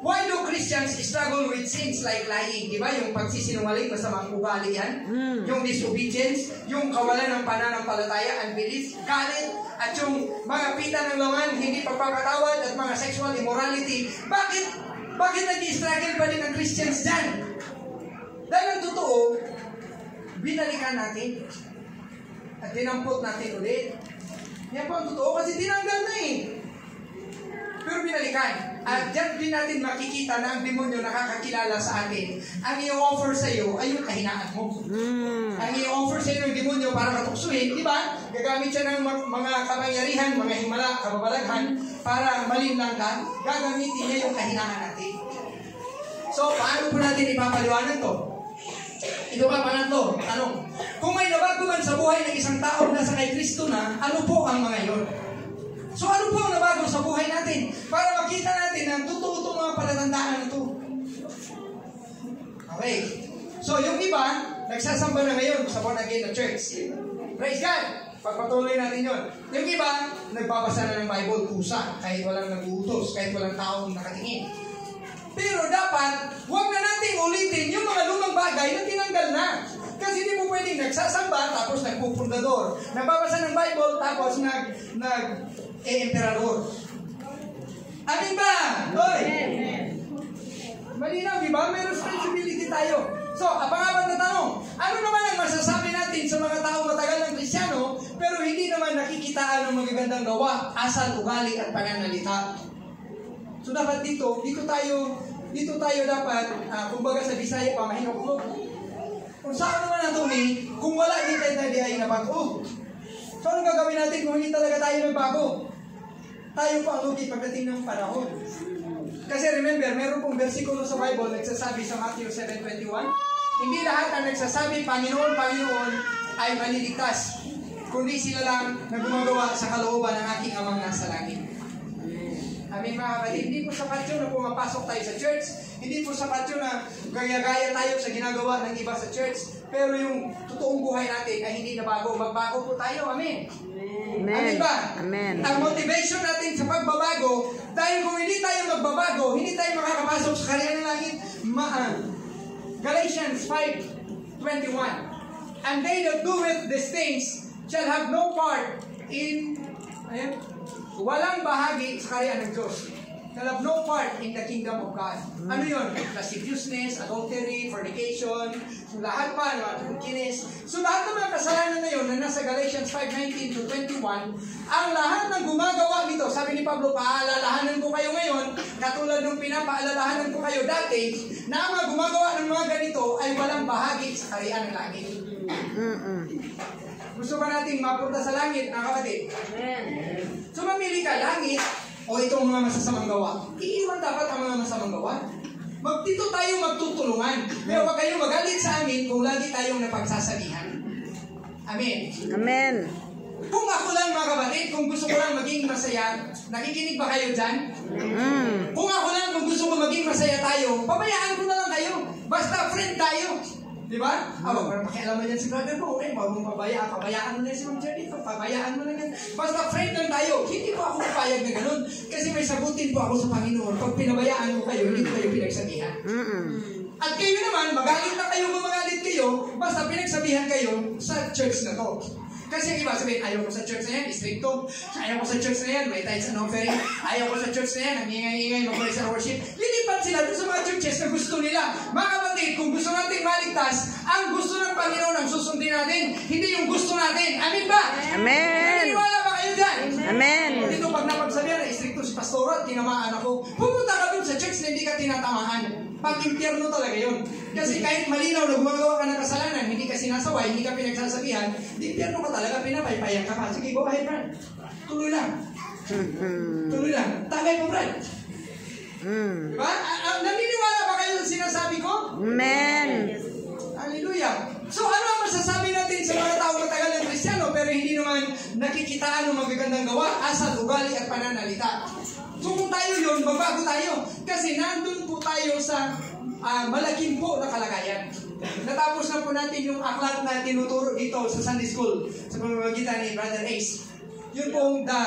why do Christians struggle with sins like lying? Diba? Yung pagsisinungaling, masamang ugali yan. Yung disobedience, yung kawalan ng pananampalataya, unbelief, galit, at yung mga pita ng laman, hindi pagpapatawad, at mga sexual immorality. Bakit nag-struggle pa din ang Christians dyan? Dahil ang totoo, binalikan natin. At dinampot natin ulit. Yan po ang totoo kasi tinanggal na eh. Pero binalikan. At dyan din natin makikita na ang demonyo nakakakilala sa atin. Ang i-offer sa iyo ay yung kahinaan mo. Ang i-offer sa iyo ng demonyo para matuksuhin, di ba? Gagamit siya ng mga kapangyarihan, mga himala, kababalaghan, para malinlang ka. Gagamitin niya yung kahinaan natin. So, paano po natin ipapaliwanag to? Ito pa, pangatlo, tanong. Kung may nabago man sa buhay ng isang tao na sa kay Kristo na, ano po ang mga yon? So ano po ang nabago sa buhay natin? Para makita natin na totoo itong mga Okay. So, yung iba, nagsasamba na ngayon sa born again na church. Praise God! Pagpatuloy natin yun. Yung iba, nagbabasa na ng Bible kusa, kahit walang nag-uutos, kahit walang taong nakatingin. Pero dapat, huwag na nating ulitin yung mga lumang bagay na tinanggal na. Kasi hindi mo pwedeng nagsasamba, tapos nagpupundador. Nagbabasa ng Bible, tapos nag-emperador. Amin ba? Hoy! Malinaw, di ba? May responsibility tayo. So, pang-apat na tanong, ano naman ang masasabi natin sa mga taong matagal ng Kristyano, pero hindi naman nakikitaan ng magagandang gawa, asal, ugali, at pananalita? So, dapat dito tayo dapat, kumbaga sa Bisaya pa, mahirap mo. Kung saan naman natin kung wala din tayo na diay na bago. So, anong gagawin natin kung hindi talaga tayo nagbago? Tayo pa ang lugi pagdating ng panahon. Kasi remember, meron pong versikulo sa Bible nagsasabi sa Matthew 7:21, hindi lahat ang nagsasabi, Panginoon, Panginoon, ay maliligtas, kundi sila lang na gumagawa sa kalooban ng aking amang nasa langit. Amin mga kapatid, hindi po sapat yun na pumapasok tayo sa church, hindi po sapat yun na gaya-gaya tayo sa ginagawa ng iba sa church, pero yung totoong buhay natin ay hindi na bago, magbago po tayo. Amen. Amen. Amen ba? Amen. Ang motivation natin sa pagbabago, dahil kung hindi tayo magbabago, hindi tayo makakapasok sa kaharian ng langit. Galatians 5:21. And they that doeth these things shall have no part in, walang bahagi sa kaharian ng Diyos. Shall have no part in the kingdom of God. Ano yun? Lasciviousness, adultery, fornication, so lahat pa, kinis. So lahat ng mga kasalanan na yun na nasa Galatians 5:19-21, ang lahat ng gumagawa nito, sabi ni Pablo, paalalahanan ko kayo ngayon, katulad ng pinapaalalahanan ko kayo dati, na ang mga gumagawa ng mga ganito ay walang bahagi sa kaharian ng langit. Gusto ba nating mapunta sa langit, mga kapatid? So mamili ka, langit, o itong mga masasamang gawa. Iiwan dapat ang mga masamang gawa. Dito tayo magtutulungan. Pero huwag kayong magalit sa amin kung lagi tayong napagsasabihan. Amen. Amen. Kung ako lang mga kapatid, kung gusto ko lang maging masaya, nakikinig ba kayo dyan? Kung ako lang, kung gusto ko maging masaya tayo, pabayaan ko na lang kayo. Basta friend tayo. Di ba? Parang pakialaman yan si brother ko. Okay, huwag mong pabayaan mo na si Ma'am Jerry. Pabayaan mo na yan. Basta friend lang tayo. Hindi po ako papayag na ganun. Kasi may sagutin po ako sa Panginoon. Pag pinabayaan mo kayo, hindi ko kayo pinagsabihan. At kayo naman, magalit na kayo kung magalit kayo, basta pinagsabihan kayo sa church na to. Kasi ang iba sabihin, ayaw ko sa church na yan, stricto. Ayaw ko sa church na yan, may tithes and offering. Ayaw ko sa church na yan, ang ingay-ingay, mag-praise and worship. Lilipat sila dun sa mga churches na gusto nila. Mga kapatid, kung gusto natin maligtas, ang gusto ng Panginoon ang susundin natin, hindi yung gusto natin. Amin ba? Amen. Naniniwala ba kayo dyan? Amen. Dito pag napagsabihan na stricto si pastor at tinamaan ako, pumunta ka dun sa church na hindi ka tinatamaan. Pag-impyerno talaga yun. Kasi kahit malinaw na gumagawa ka ng kasalanan, hindi ka sinasaway, hindi ka pinagsasabihan, di impyerno ka talaga, pinapaypayan ka pa. Sige, go ahead, Brad. Tuloy lang. Tuloy lang. Tagay mo, Brad. Diba? Naniniwala ba kayo sa sinasabi ko? Amen. Hallelujah. So, ano ang masasabi natin sa mga tao matagal ng Kristiyano pero hindi naman nakikitaan ng magagandang gawa, asal, ugali at pananalita? So, kung tayo yun, babago tayo. Kasi nandun po tayo sa malaking po na kalagayan. Natapos na po natin yung aklat na tinuturo dito sa Sunday School sa pamamagitan ni Brother Ace. Yun pong the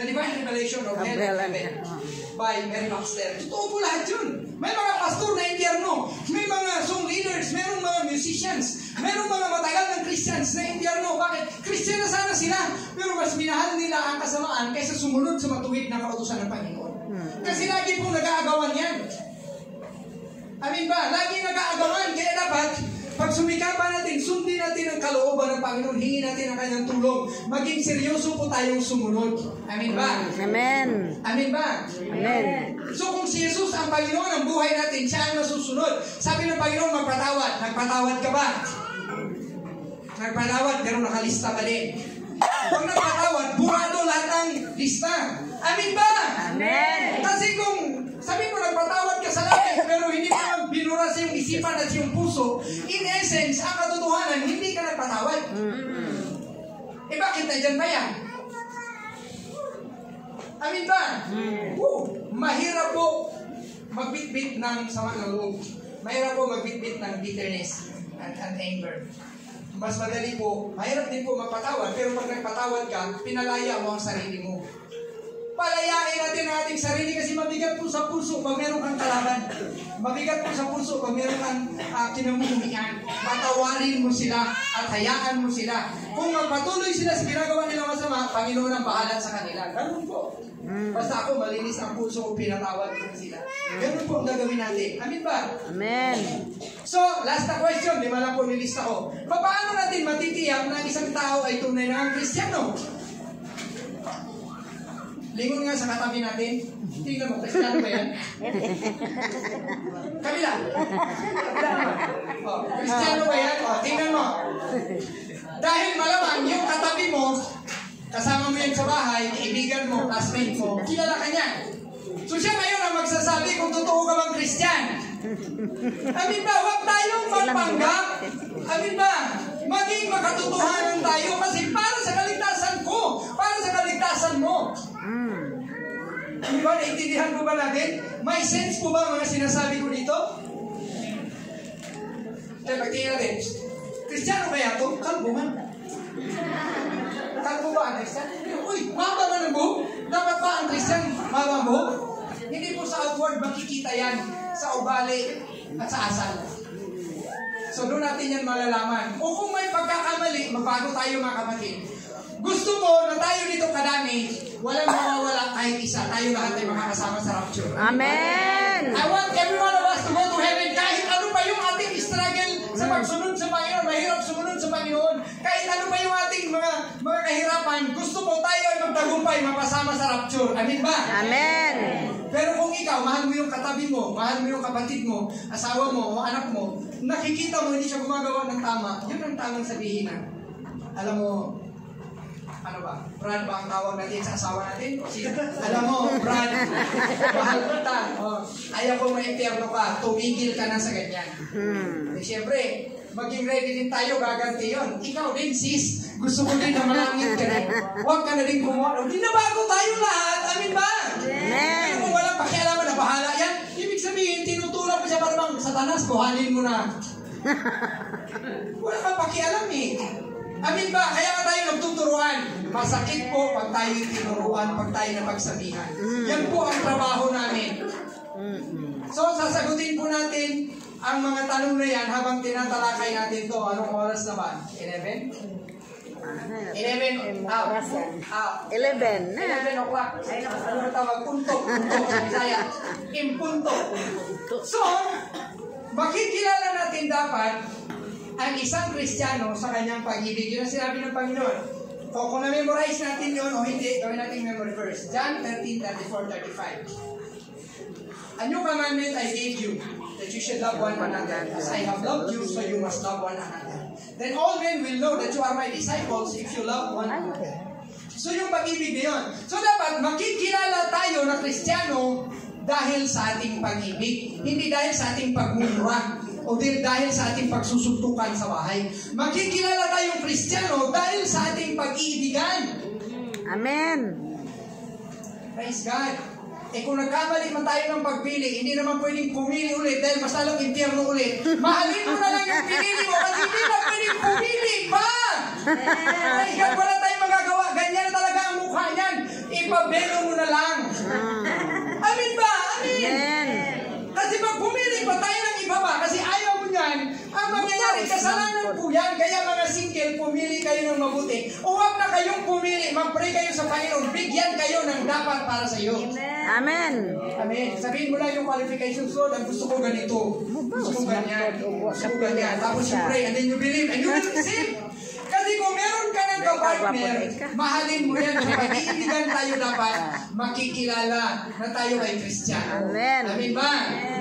divine revelation of hell and heaven by Mary Baxter. Totoo po lahat yun. May mga pastor na impyerno, may mga song leaders, mayroong mga musicians, mayroong mga matagal ng Christians na impyerno. Bakit? Christian na sana sila, pero mas minahal nila ang kasamaan kaysa sumunod sa matuwid na kautusan ng Panginoon. Kasi lagi pong nag-aagawan yan. Amin ba? Lagi nag-aagawan. Kaya dapat, pag sumikapan natin, sundin natin ang kalooban ng Panginoon, hingin natin ang kanyang tulong, maging seryoso po tayong sumunod. Amin ba? Amen. Amin ba? Amen. So kung si Jesus ang Panginoon ang buhay natin, siya ang nasusunod. Sabi ng Panginoon, magpatawad. Nagpatawad ka ba? Nagpatawad, pero nakalista ka din. Kung nagpatawad, burado lahat ang lista. Amin ba? Amen. Kasi kung sabi mo, nagpatawad ka sa langit, pero hindi mo lang binura sa iyong isipan at iyong puso, in essence, ang katotohanan, hindi ka nagpatawad. Bakit nandyan ba yan? Amin ba? Mahirap po magbitbit ng sama ng loob. mahirap po magbitbit ng bitterness and anger. Mas madali po, mahirap din po magpatawad, pero pag nagpatawad ka, pinalaya mo ang sarili mo. Palayain natin ang ating sarili kasi mabigat po sa puso pag meron kang kalaban. Mabigat po sa puso pag meron kang kinamumuhian. Patawarin mo sila at hayaan mo sila. Kung magpatuloy sila sa ginagawa nilang masama, Panginoon ang bahala sa kanila. Ganun po. Basta ako malinis ang puso ko, pinatawad ko sila. Ganun po ang gagawin natin. Amin ba? Amen. So, last na question, 5 lang po nilista ko. Paano natin matitiyak na isang tao ay tunay na Kristiyano? Lingon nga sa katabi natin. Tingnan mo, Kristiyano ba yan? Kabila. Oh, Kristiyano ba yan? Oh, tingnan mo. Dahil malamang yung katabi mo, kasama mo yan sa bahay, kaibigan mo, classmate mo, kilala ka niya. So siya ngayon ang magsasabi kung totoo ka bang Kristyan. Amin ba? Huwag tayong magpanggap. Amin ba? Maging makatotohanan tayo kasi para sa kaligtasan ko, para sa kaligtasan mo. Di ba? Naintindihan po ba natin? May sense po ba ang mga sinasabi ko dito? Kaya pagtingin natin, Kristiyano kaya ito? Kalbo man. Kalbo ba ang Kristyan? Uy, maba man ang buhok? Dapat ba ang Kristyan maba ang buhok? Hindi po sa outward makikita yan sa ugali at sa asal. So doon natin yan malalaman. O kung may pagkakamali, magbago tayo mga kapatid. Gusto ko na tayo dito kadami, walang mawawala kahit isa. Tayo lahat ay makakasama sa rapture. Amen. I want every one of us to go to heaven kahit ano pa yung ating struggle sa pagsunod sa Panginoon. Mahirap sumunod sa Panginoon. Kahit ano pa yung ating mga kahirapan, gusto ko tayo ay magtagumpay, mapasama sa rapture. Amin ba? Amen. Pero kung ikaw, mahal mo yung katabi mo, mahal mo yung kapatid mo, asawa mo, o anak mo, nakikita mo hindi siya gumagawa ng tama, yun ang tamang sabihin na, alam mo, ano ba? Brad ba ang tawag natin sa asawa natin? O sino? Alam mo, Brad, mahal kita. O, ayaw ko ma-impyerno ka. Tumigil ka na sa ganyan. Eh, siyempre, maging ready din tayo, gaganti yun. Ikaw din, sis. Gusto ko din na malangit ka rin. Huwag ka na din kumuha. Hindi na bago tayo lahat. Amin ba? Pero kung walang pakialaman na bahala yan, ibig sabihin, tinutulak mo siya para bang Satanas, kuhanin mo na. Wala kang pakialam eh. Amin ba? Kaya ka tayo nagtuturuan. Masakit po pag tayo tinuruan, pag tayo napagsabihan. Yan po ang trabaho namin. So, sasagutin po natin ang mga tanong na yan habang tinatalakay natin to. Anong oras na ba? 11? 11 o'clock. 11 o'clock. Ano na tawag? Punto. Punto sa Bisaya. Impunto. So, makikilala natin dapat ang isang Kristiyano sa kanyang pag-ibig. Yun ang sinabi ng Panginoon. O kung na-memorize natin yun o hindi, gawin natin memory verse. John 13:34-35. A new commandment I gave you, that you should love one another. As I have loved you, so you must love one another. Then all men will know that you are my disciples if you love one another. So yung pag-ibig na yun. So dapat makikilala tayo na Kristiyano dahil sa ating pag-ibig. Hindi dahil sa ating pagmumura. O dahil sa ating pagsusuntukan sa bahay. Makikilala tayong Kristiyano dahil sa ating pag-iibigan. Amen. Praise God. Eh kung nagkamali man tayo ng pagpili, hindi naman pwedeng pumili ulit dahil mas lalong impyerno ulit. Mahalin mo na lang yung pinili mo kasi hindi na pwedeng pumili pa. Praise God, wala tayong magagawa. Ganyan na talaga ang mukha niyan. Ipabelo mo na lang. Amin ba? Amin. Kasi pag pumili pa tayo ng iba ba, kasi ayaw mo yan, ang mangyayari, kasalanan po yan. Kaya mga single, pumili kayo ng mabuti. O huwag na kayong pumili, mag-pray kayo sa Panginoon, bigyan kayo ng dapat para sa iyo. Amen. Amen. Sabihin mo lang yung qualifications, Lord, ang gusto ko ganito. Gusto ko ganyan. Gusto ko ganyan. Tapos you pray, and then you believe, and you will receive. Kasi kung meron ka ng kapartner, mahalin mo yan. Pag-iibigan tayo dapat, makikilala na tayo ay Kristiyano. Amen. Amen ba?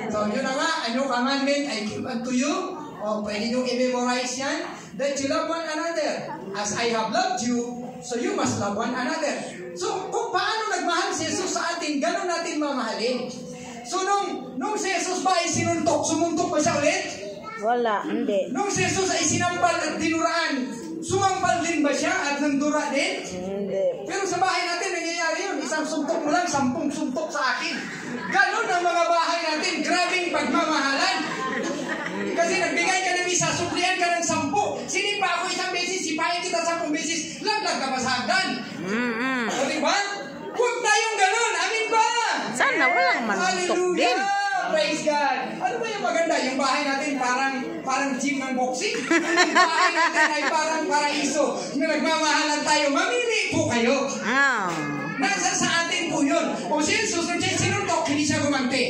So, yun na nga, a new commandment I give unto you. O, pwede nyo i-memorize yan. That you love one another. As I have loved you, so you must love one another. So, kung paano nagmahal si Jesus sa atin, ganun natin mamahalin. So, nung si Jesus ba ay sinuntok, sumuntok ba siya ulit? Wala, hindi. Nung si Jesus ay sinampal at dinuraan, sumampal din ba siya at nandura din? Hindi. Pero sa bahay natin, nangyayari yun. Isang suntok mo lang, 10 suntok sa akin. Ganon ang mga bahay natin. Grabing pagmamahalan. Kasi nagbigay ka ng isa, suplian ka ng 10. Sinipa ako isang beses, sipahin kita 10 beses, laglag ka pa sa hagdan. O diba? Huwag tayong ganun. Amin ba? Sana walang manuntok din. Praise God. Ano ba yung maganda? Yung bahay natin parang gym ng boxing. Yung bahay natin ay parang paraiso. Na nagmamahalan tayo. Mamili po kayo. Nasa sa atin po yun. O si Jesus, nung siya sinuntok, hindi siya gumante.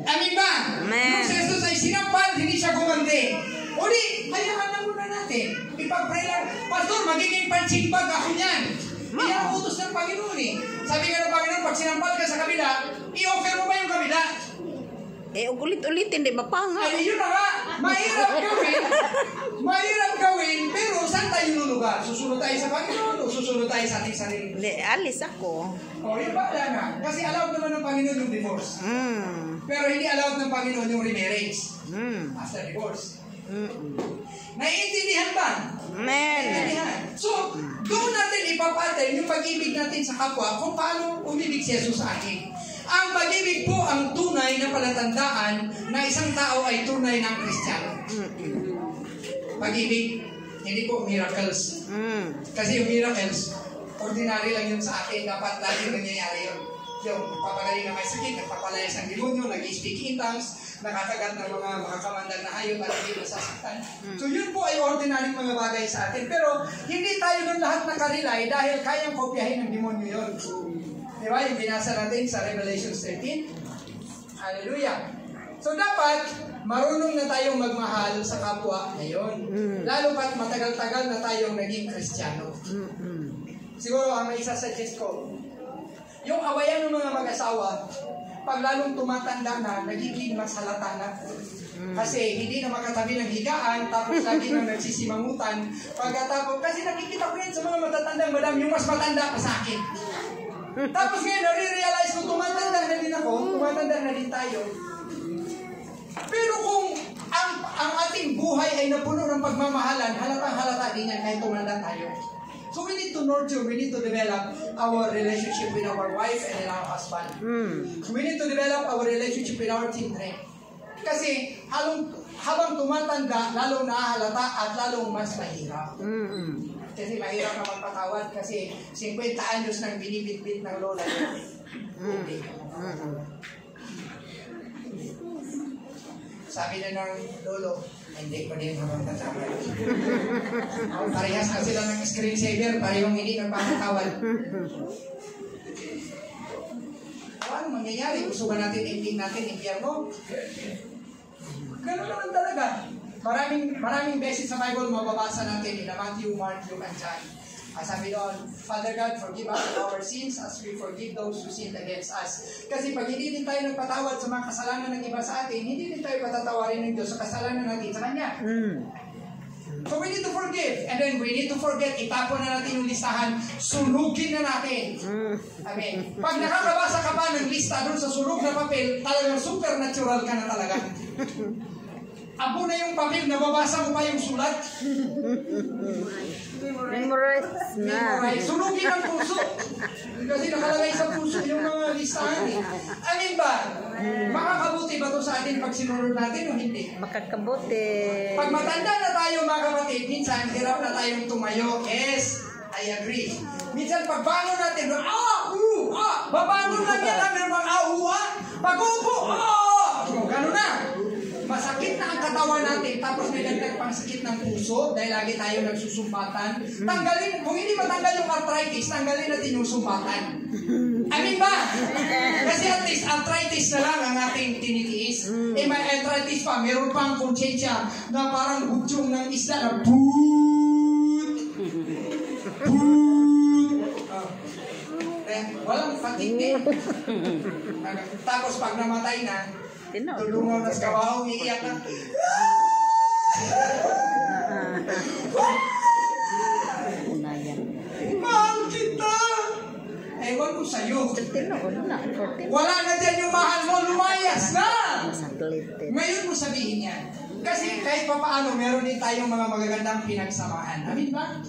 Amin ba? Nung si Jesus ay sinampal, hindi siya gumante. O di, hayaan na muna natin. Ipag-pray lang. Pastor, magiging pansimbag ako niyan. Yan ang utos ng Panginoon eh. Sabi nga ng Panginoon, pag sinampal ka sa kabila, i-offer mo ba yung kabila? Ulit-ulitin, di ba pa nga? Ay, yun na nga. Mahirap gawin. Mahirap gawin, pero saan tayo lulugar? Susunod tayo sa Panginoon o susunod tayo sa ating sarili? Alis ako. O, yun ba? Wala na. Kasi allowed naman ng Panginoon yung divorce. Pero hindi allowed ng Panginoon yung remarriage. After divorce. Naiintindihan ba? Naiintindihan. So, doon natin ipapattern yung pag-ibig natin sa kapwa kung paano umibig si Jesus sa atin. Ang pag-ibig po ang tunay na palatandaan na isang tao ay tunay ng Kristiyano. Pag-ibig, hindi po miracles. Kasi yung miracles, ordinary lang yun sa atin. Dapat lagi nangyayari yun. Yung papagaling na may sakit, nagpapalayas ng demonyo, nag-speak in tongues, nakakagat ng mga makakamandang na hayop at hindi masasaktan. So yun po ay ordinary mga bagay sa atin. Pero hindi tayo nun lahat nakarelay dahil kayang kopyahin ng demonyo yun. Diba? Yung binasa natin sa Revelation 13. Hallelujah. So dapat, marunong na tayong magmahal sa kapwa ngayon. Lalo pat matagal-tagal na tayong naging Kristiyano. Siguro ang isa-suggest ko, yung awayan ng mga mag-asawa, pag lalong tumatanda na, nagiging mas halata na. Kasi hindi na makatabi ng higaan, tapos lagi na nagsisimangutan. Pagkatapos, kasi nakikita ko yan sa mga matatandang madam, yung mas matanda pa sa akin. Tapos ngayon, nare-realize ko, tumatanda na din ako, tumatanda na din tayo. Pero kung ang ating buhay ay napuno ng pagmamahalan, halatang-halata din yan kahit tumanda tayo. So we need to nurture, we need to develop our relationship with our wife and our husband. We need to develop our relationship with our children. Kasi habang tumatanda, lalong nahahalata at lalong mas mahirap. Kasi mahirap na magpatawad kasi 50 anyos nang binibitbit ng lola niya. Sabi na ng lolo, hindi ko din naman tatawad. Parehas na sila ng screensaver, parehong hindi nagpapatawad. Ano mangyayari? Gusto ba natin ending natin impyerno? Ganun naman talaga. Maraming beses sa Bible mababasa natin in Matthew, Mark, Luke, and John. Sabi doon, Father God, forgive us our sins as we forgive those who sin against us. Kasi pag hindi din tayo nagpatawad sa mga kasalanan ng iba sa atin, hindi din tayo patatawarin ng Diyos sa kasalanan natin sa Kanya. So we need to forgive. And then we need to forget, itapon na natin yung listahan, sunugin na natin. Amen. Pag nakakabasa ka pa ng lista doon sa sunog na papel, talagang supernatural ka na talaga. Abo na yung papel, nababasa mo pa yung sulat. Memorize na. Sunugin ang puso. Kasi nakalagay sa puso yung mga listahan eh. Amin ba? Makakabuti ba ito sa atin pag sinunod natin o hindi? Makakabuti. Pag matanda na tayo mga kapatid, minsan hirap na tayong tumayo. Yes, I agree. Minsan pagbangon natin, babangon lang yan ang mga pag-upo, gano'n na. Masakit na ang katawan natin, tapos may dagdag pang sakit ng puso dahil lagi tayo nagsusumpatan. Tanggalin, kung hindi matanggal yung arthritis, tanggalin natin yung sumpatan. Amin ba? Kasi at least arthritis na lang ang ating tinitiis. May arthritis pa, meron pang konsensya na parang budyong ng isla na boot. Walang fatigue. Tapos pag namatay na, tulungan na sa kawaw, iiyak na. Mahal kita! Ewan ko sa'yo. Wala na dyan yung mahal mo, lumayas na! Ngayon mo sabihin yan. Kasi kahit pa paano, meron din tayong mga magagandang pinagsamahan. Amin ba?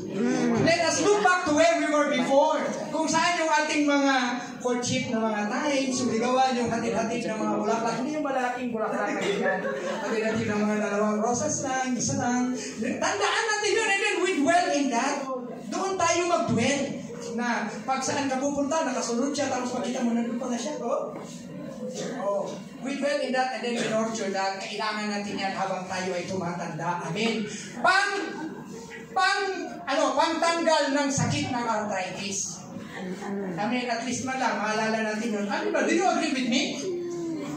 Let us look back to where we were before. Kung saan yung ating mga courtship na mga times, sumigawan yung hatid-hatid ng mga bulaklak. Hindi yung malaking bulaklak na ganyan. Hatid-hatid ng mga dalawang rosas lang, isa lang. Tandaan natin yun, and then we dwell in that. Doon tayo mag-dwell. Na pag saan ka pupunta, nakasunod siya, tapos makita mo, nandun pala siya, oh. We dwell in that and then we nurture that. Kailangan natin yan habang tayo ay tumatanda. Amen. Pangtanggal ng sakit ng arthritis. Amen. At least man lang, maalala natin yun. Ano ba? Do you agree with me?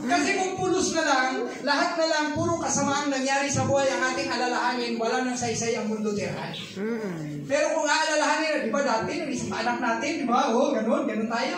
Kasi kung pulos na lang, lahat na lang, puro kasamaang nangyari sa buhay ang ating alalahanin, wala nang saysay ang mundo tirahan. Pero kung aalalahanin, di ba dati, nag-isip anak natin, di ba? Ganun tayo.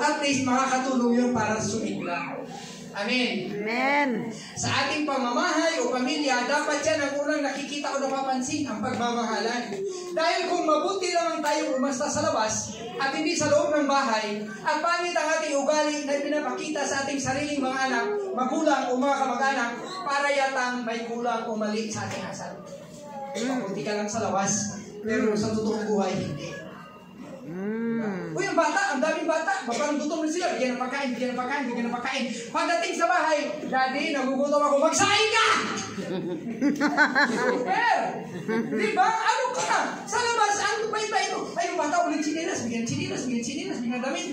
At least makakatulong yun para sumigla. Amen. Amen. Sa ating pamamahay o pamilya, dapat yan ang unang nakikita o napapansin, ang pagmamahalan. Dahil kung mabuti lamang tayo umasta sa labas at hindi sa loob ng bahay, at pangit ang ating ugali na pinapakita sa ating sariling mga anak, magulang o mga kamag-anak, para yatang may kulang o mali sa ating asal. Mabuti ka lang sa labas, pero sa totoong buhay, hindi. Uy, ang bata, ang daming bata. Parang gutom na sila. Bigyan ng pagkain. Pagdating sa bahay, Daddy, nagugutom ako. Magsaing ka! Super! Diba? Ano ka? Sa labas, ano ba ito? Ay, yung bata, ulit chinilas. Bigyan damit.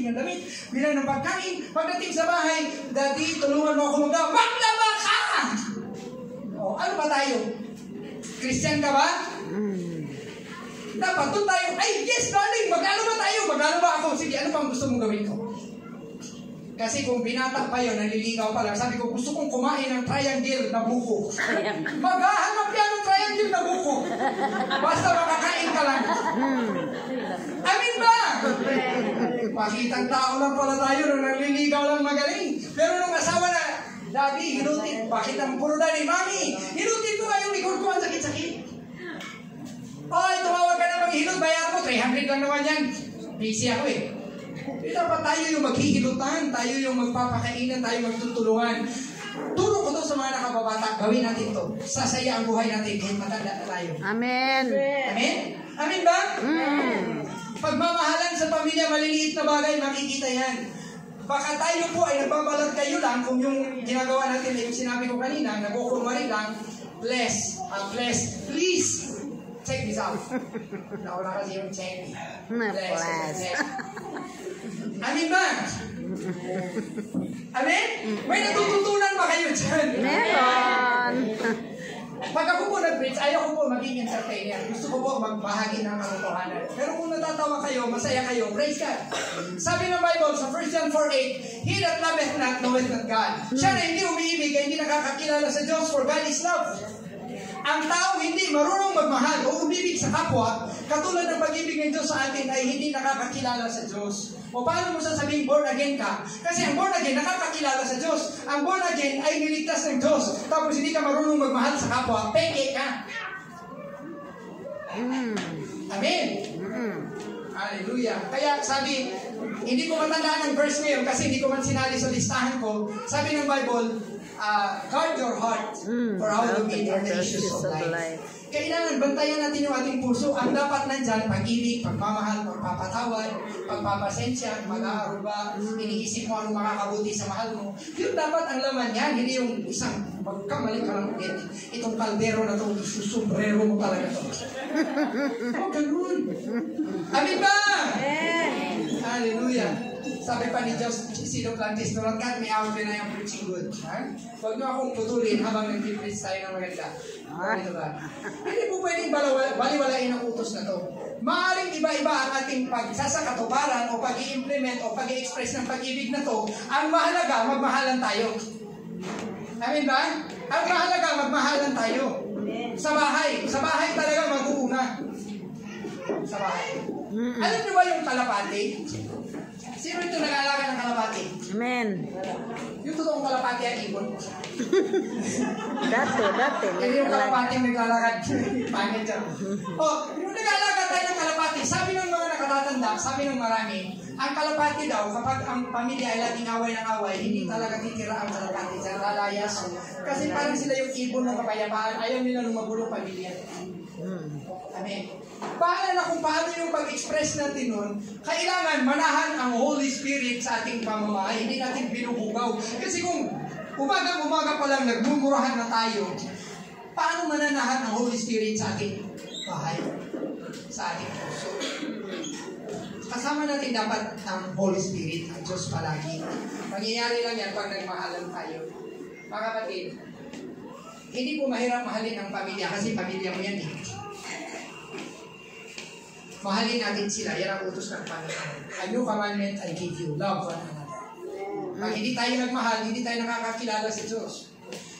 Bilang ng pagkain. Pagdating sa bahay, Daddy, tulungan mo ako maglaba ka! Ano ba tayo? Christian ka ba? Dapat doon tayo, ay yes darling, mag-ano ba ako? Sige, ano pang gusto mong gawin ko? Kasi kung binata pa yun, naliligaw pa lang, sabi ko, gusto kong kumain ng triangle na buko. Maghahanap yan ng triangle na buko. Basta makakain ka lang. Amin ba? Pakitang tao lang pala tayo nung naliligaw lang magaling. Pero nung asawa na, Daddy, hinutin. Bakit ang puro Daddy, Mami, hinutin ko nga yung likod ko, ang sakit-sakit. Tumawag ka na maghihilot, bayar mo, 300 lang naman yan. Busy ako eh. Dapat tayo yung maghihilutan, tayo yung magpapakainan, tayo magtutulungan. Turo ko to sa mga nakababata, gawin natin to. Sasaya ang buhay natin kahit matanda na tayo. Amen. Amen? Amen ba? Pagmamahalan sa pamilya, maliliit na bagay, makikita yan. Baka tayo po ay nagbabalat kayo lang kung yung ginagawa natin ay yung sinabi ko kanina, nagkukunwari lang, bless, please. Check this out. Nauna kasi yung check. Bless. Amin ba? Amen? May natututunan ba kayo dyan? Meron. Pag ako po nag-preach, ayaw ko po maging entertainer. Gusto ko po magbahagi ng katotohanan. Pero kung natatawa kayo, masaya kayo, praise God. Sabi ng Bible sa 1 John 4:8, He that loveth not knoweth not God. Siya na hindi umiibig, hindi nakakakilala sa Diyos, for God is love. Ang tao hindi marunong magmahal o umibig sa kapwa, katulad ng pag-ibig ng Diyos sa atin ay hindi nakakakilala sa Diyos. O paano mo sasabing born again ka? Kasi ang born again nakakakilala sa Diyos. Ang born again ay niligtas ng Diyos. Tapos hindi ka marunong magmahal sa kapwa, peke ka. Amen. Hallelujah. Kaya sabi, hindi ko matandaan ang verse ngayon kasi hindi ko man sinali sa listahan ko. Sabi ng Bible, guard your heart for how you meet the issues of life. Kailangan bantayan natin yung ating puso. Ang dapat nandyan, pag-ibig, pagmamahal, pagpapatawad, pagpapasensya, mag-aaruba, iniisip mo anong makakabuti sa mahal mo. Yung dapat ang laman niya, hindi yung isang magkamali ka lang ulit. Itong kaldero na itong isusumbrero mo talaga ito. Ganun. Amin ba? Hallelujah. Sabi pa ni Diyos, Sino Plantis, do not cut me out when I am preaching good. Huwag niyo akong putulin habang nag-preach tayo ng maganda. Ito ba? Hindi po pwedeng baliwalain ang utos na to. Maaaring iba-iba ang ating pagsasakatuparan o pag-i-implement o pag-i-express ng pag-ibig na to. Ang mahalaga, magmahalan tayo. Amin ba? Ang mahalaga, magmahalan tayo. Sa bahay talaga mag-uuna. Sa bahay. Alam niyo ba yung kalapati? Sino ito nag-aalaga ng kalapati? Amen. Yung totoong kalapati ay ibon. Dati. Yung kalapati naglalakad. Pangit siya. Yung nag-aalaga tayo ng kalapati, sabi ng mga nakatatanda, sabi ng marami, ang kalapati daw, kapag ang pamilya ay laging away ng away, hindi talaga titira ang kalapati sa lalayas. Kasi parang sila yung ibon ng kapayapaan, ayaw nila ng magulong pamilya. Amen? Amen. Bahala na kung paano yung pag-express natin nun, kailangan manahan ang Holy Spirit sa ating pamamahay. Hindi natin binubugaw. Kasi kung umaga pa lang nagmumurahan na tayo, paano mananahan ang Holy Spirit sa ating bahay? Sa ating puso. Kasama natin dapat ang Holy Spirit, ang Diyos palagi. Mangyayari lang yan pag nagmahalan tayo. Mga kapatid, hindi po mahirap mahalin ang pamilya kasi pamilya mo yan eh. Mahalin natin sila, yan ang utos ng Panginoon. A new commandment I give you, love one another. Pag hindi tayo nagmahal, hindi tayo nakakakilala sa Diyos.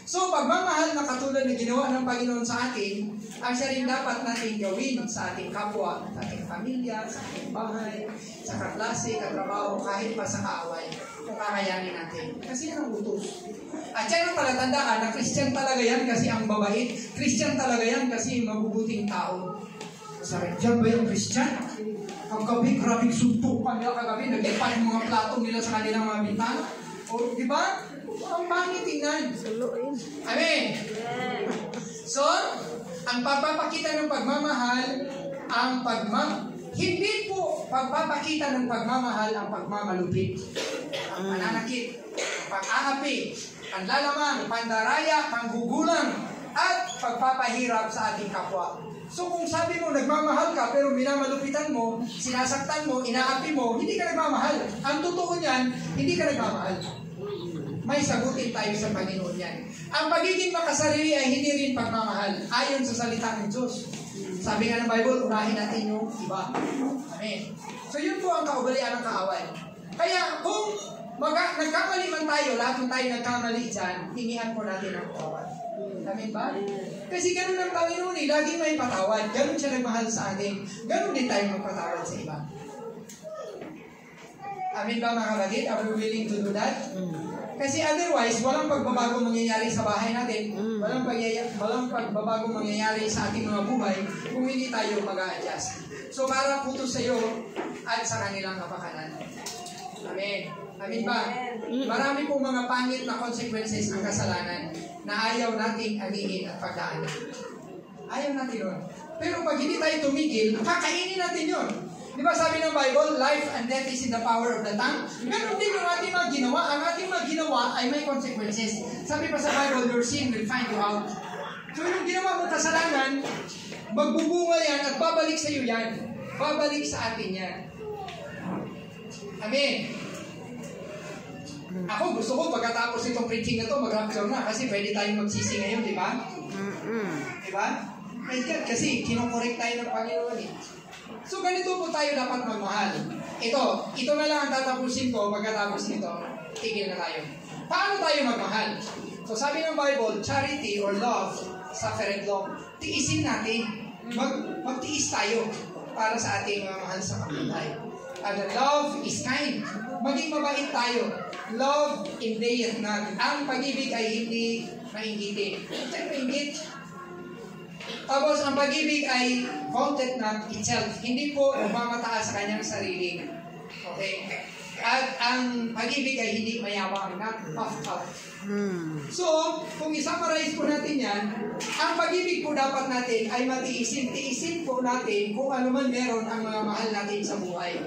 So, pagmamahal na katulad na ginawa ng Panginoon sa atin, ang siya rin dapat natin gawin sa ating kapwa, sa ating pamilya, sa ating bahay, sa kaklase, katrabaho, kahit pa sa kaaway, kung kakayanin natin. Kasi yan ang utos. At yan ang palatandaan na Christian talaga yan kasi ang babait. Christian talaga yan kasi mabubuting tao. Sabi, dyan ba yung Christian? Ang gabi, grabing suntok pa nila kagabi, naglipat yung mga plato nila sa kanilang mga bintana. O, di ba? Ang pangit tingnan. Amen. So, ang pagpapakita ng pagmamahal, hindi po pagpapakita ng pagmamahal ang pagmamalupit. Ang pananakit, pag-aapi, panlalamang, pandaraya, panggugulang, at pagpapahirap sa ating kapwa. So kung sabi mo, nagmamahal ka, pero minamalupitan mo, sinasaktan mo, inaapi mo, hindi ka nagmamahal. Ang totoo niyan, hindi ka nagmamahal. May sagutin tayo sa Panginoon yan. Ang pagiging makasarili ay hindi rin pagmamahal, ayon sa salita ng Diyos. Sabi nga ng Bible, unahin natin yung iba. Amen. So yun po ang kaugalian ng kaaway. Kaya kung nagkamali man tayo, lahat ng tayo nagkamali dyan, hingihan po natin ang tawad. Amen ba? Kasi ganun ang Panginoon eh, laging may patawad. Ganun siya nagmahal sa atin. Ganun din tayo magpatawad sa iba. Amen ba mga kapatid? Are we willing to do that? Kasi otherwise, walang pagbabago mangyayari sa bahay natin. Walang pagbabago mangyayari sa ating mga buhay kung hindi tayo mag-a-adjust. So para puto sa iyo at sa kanilang kapakanan. Amen. Amen ba? Marami pong mga pangit na consequences ng kasalanan na ayaw nating aminin at pagdaanan. Ayaw natin yun. Pero pag hindi tayo tumigil, kakainin natin yun. Di ba sabi ng Bible, life and death is in the power of the tongue? Ganon din yung ating mga ginawa. Ang ating mga ginawa ay may consequences. Sabi pa sa Bible, your sin will find you out. So yung ginawa mo kasalanan, magbubunga yan at babalik sa iyo yan. Babalik sa atin yan. Amen. Ako gusto ko pagkatapos itong preaching na to, mag-rapture na kasi pwede tayong magsisi ngayon, di ba? Di ba? Kasi kinokorek tayo ng Panginoon eh. So ganito po tayo dapat magmahal. Ito na lang ang tatapusin ko pagkatapos nito, tigil na tayo. Paano tayo magmahal? So sabi ng Bible, charity or love, suffereth long. Tiisin natin. Magtiis tayo para sa ating mga mahal sa kapitay. And love is kind. Maging mabait tayo. Love envieth not. Ang pag-ibig ay hindi mainggitin. Siyempre, inggit. Tapos, ang pag-ibig ay counted not itself. Hindi po mamataas sa kanyang sarili. Okay? At ang pag-ibig ay hindi mayabang, not puffed up. So, kung isummarize po natin yan, ang pag-ibig po dapat natin ay matiisin. Tiisin po natin kung ano man meron ang mga mahal natin sa buhay.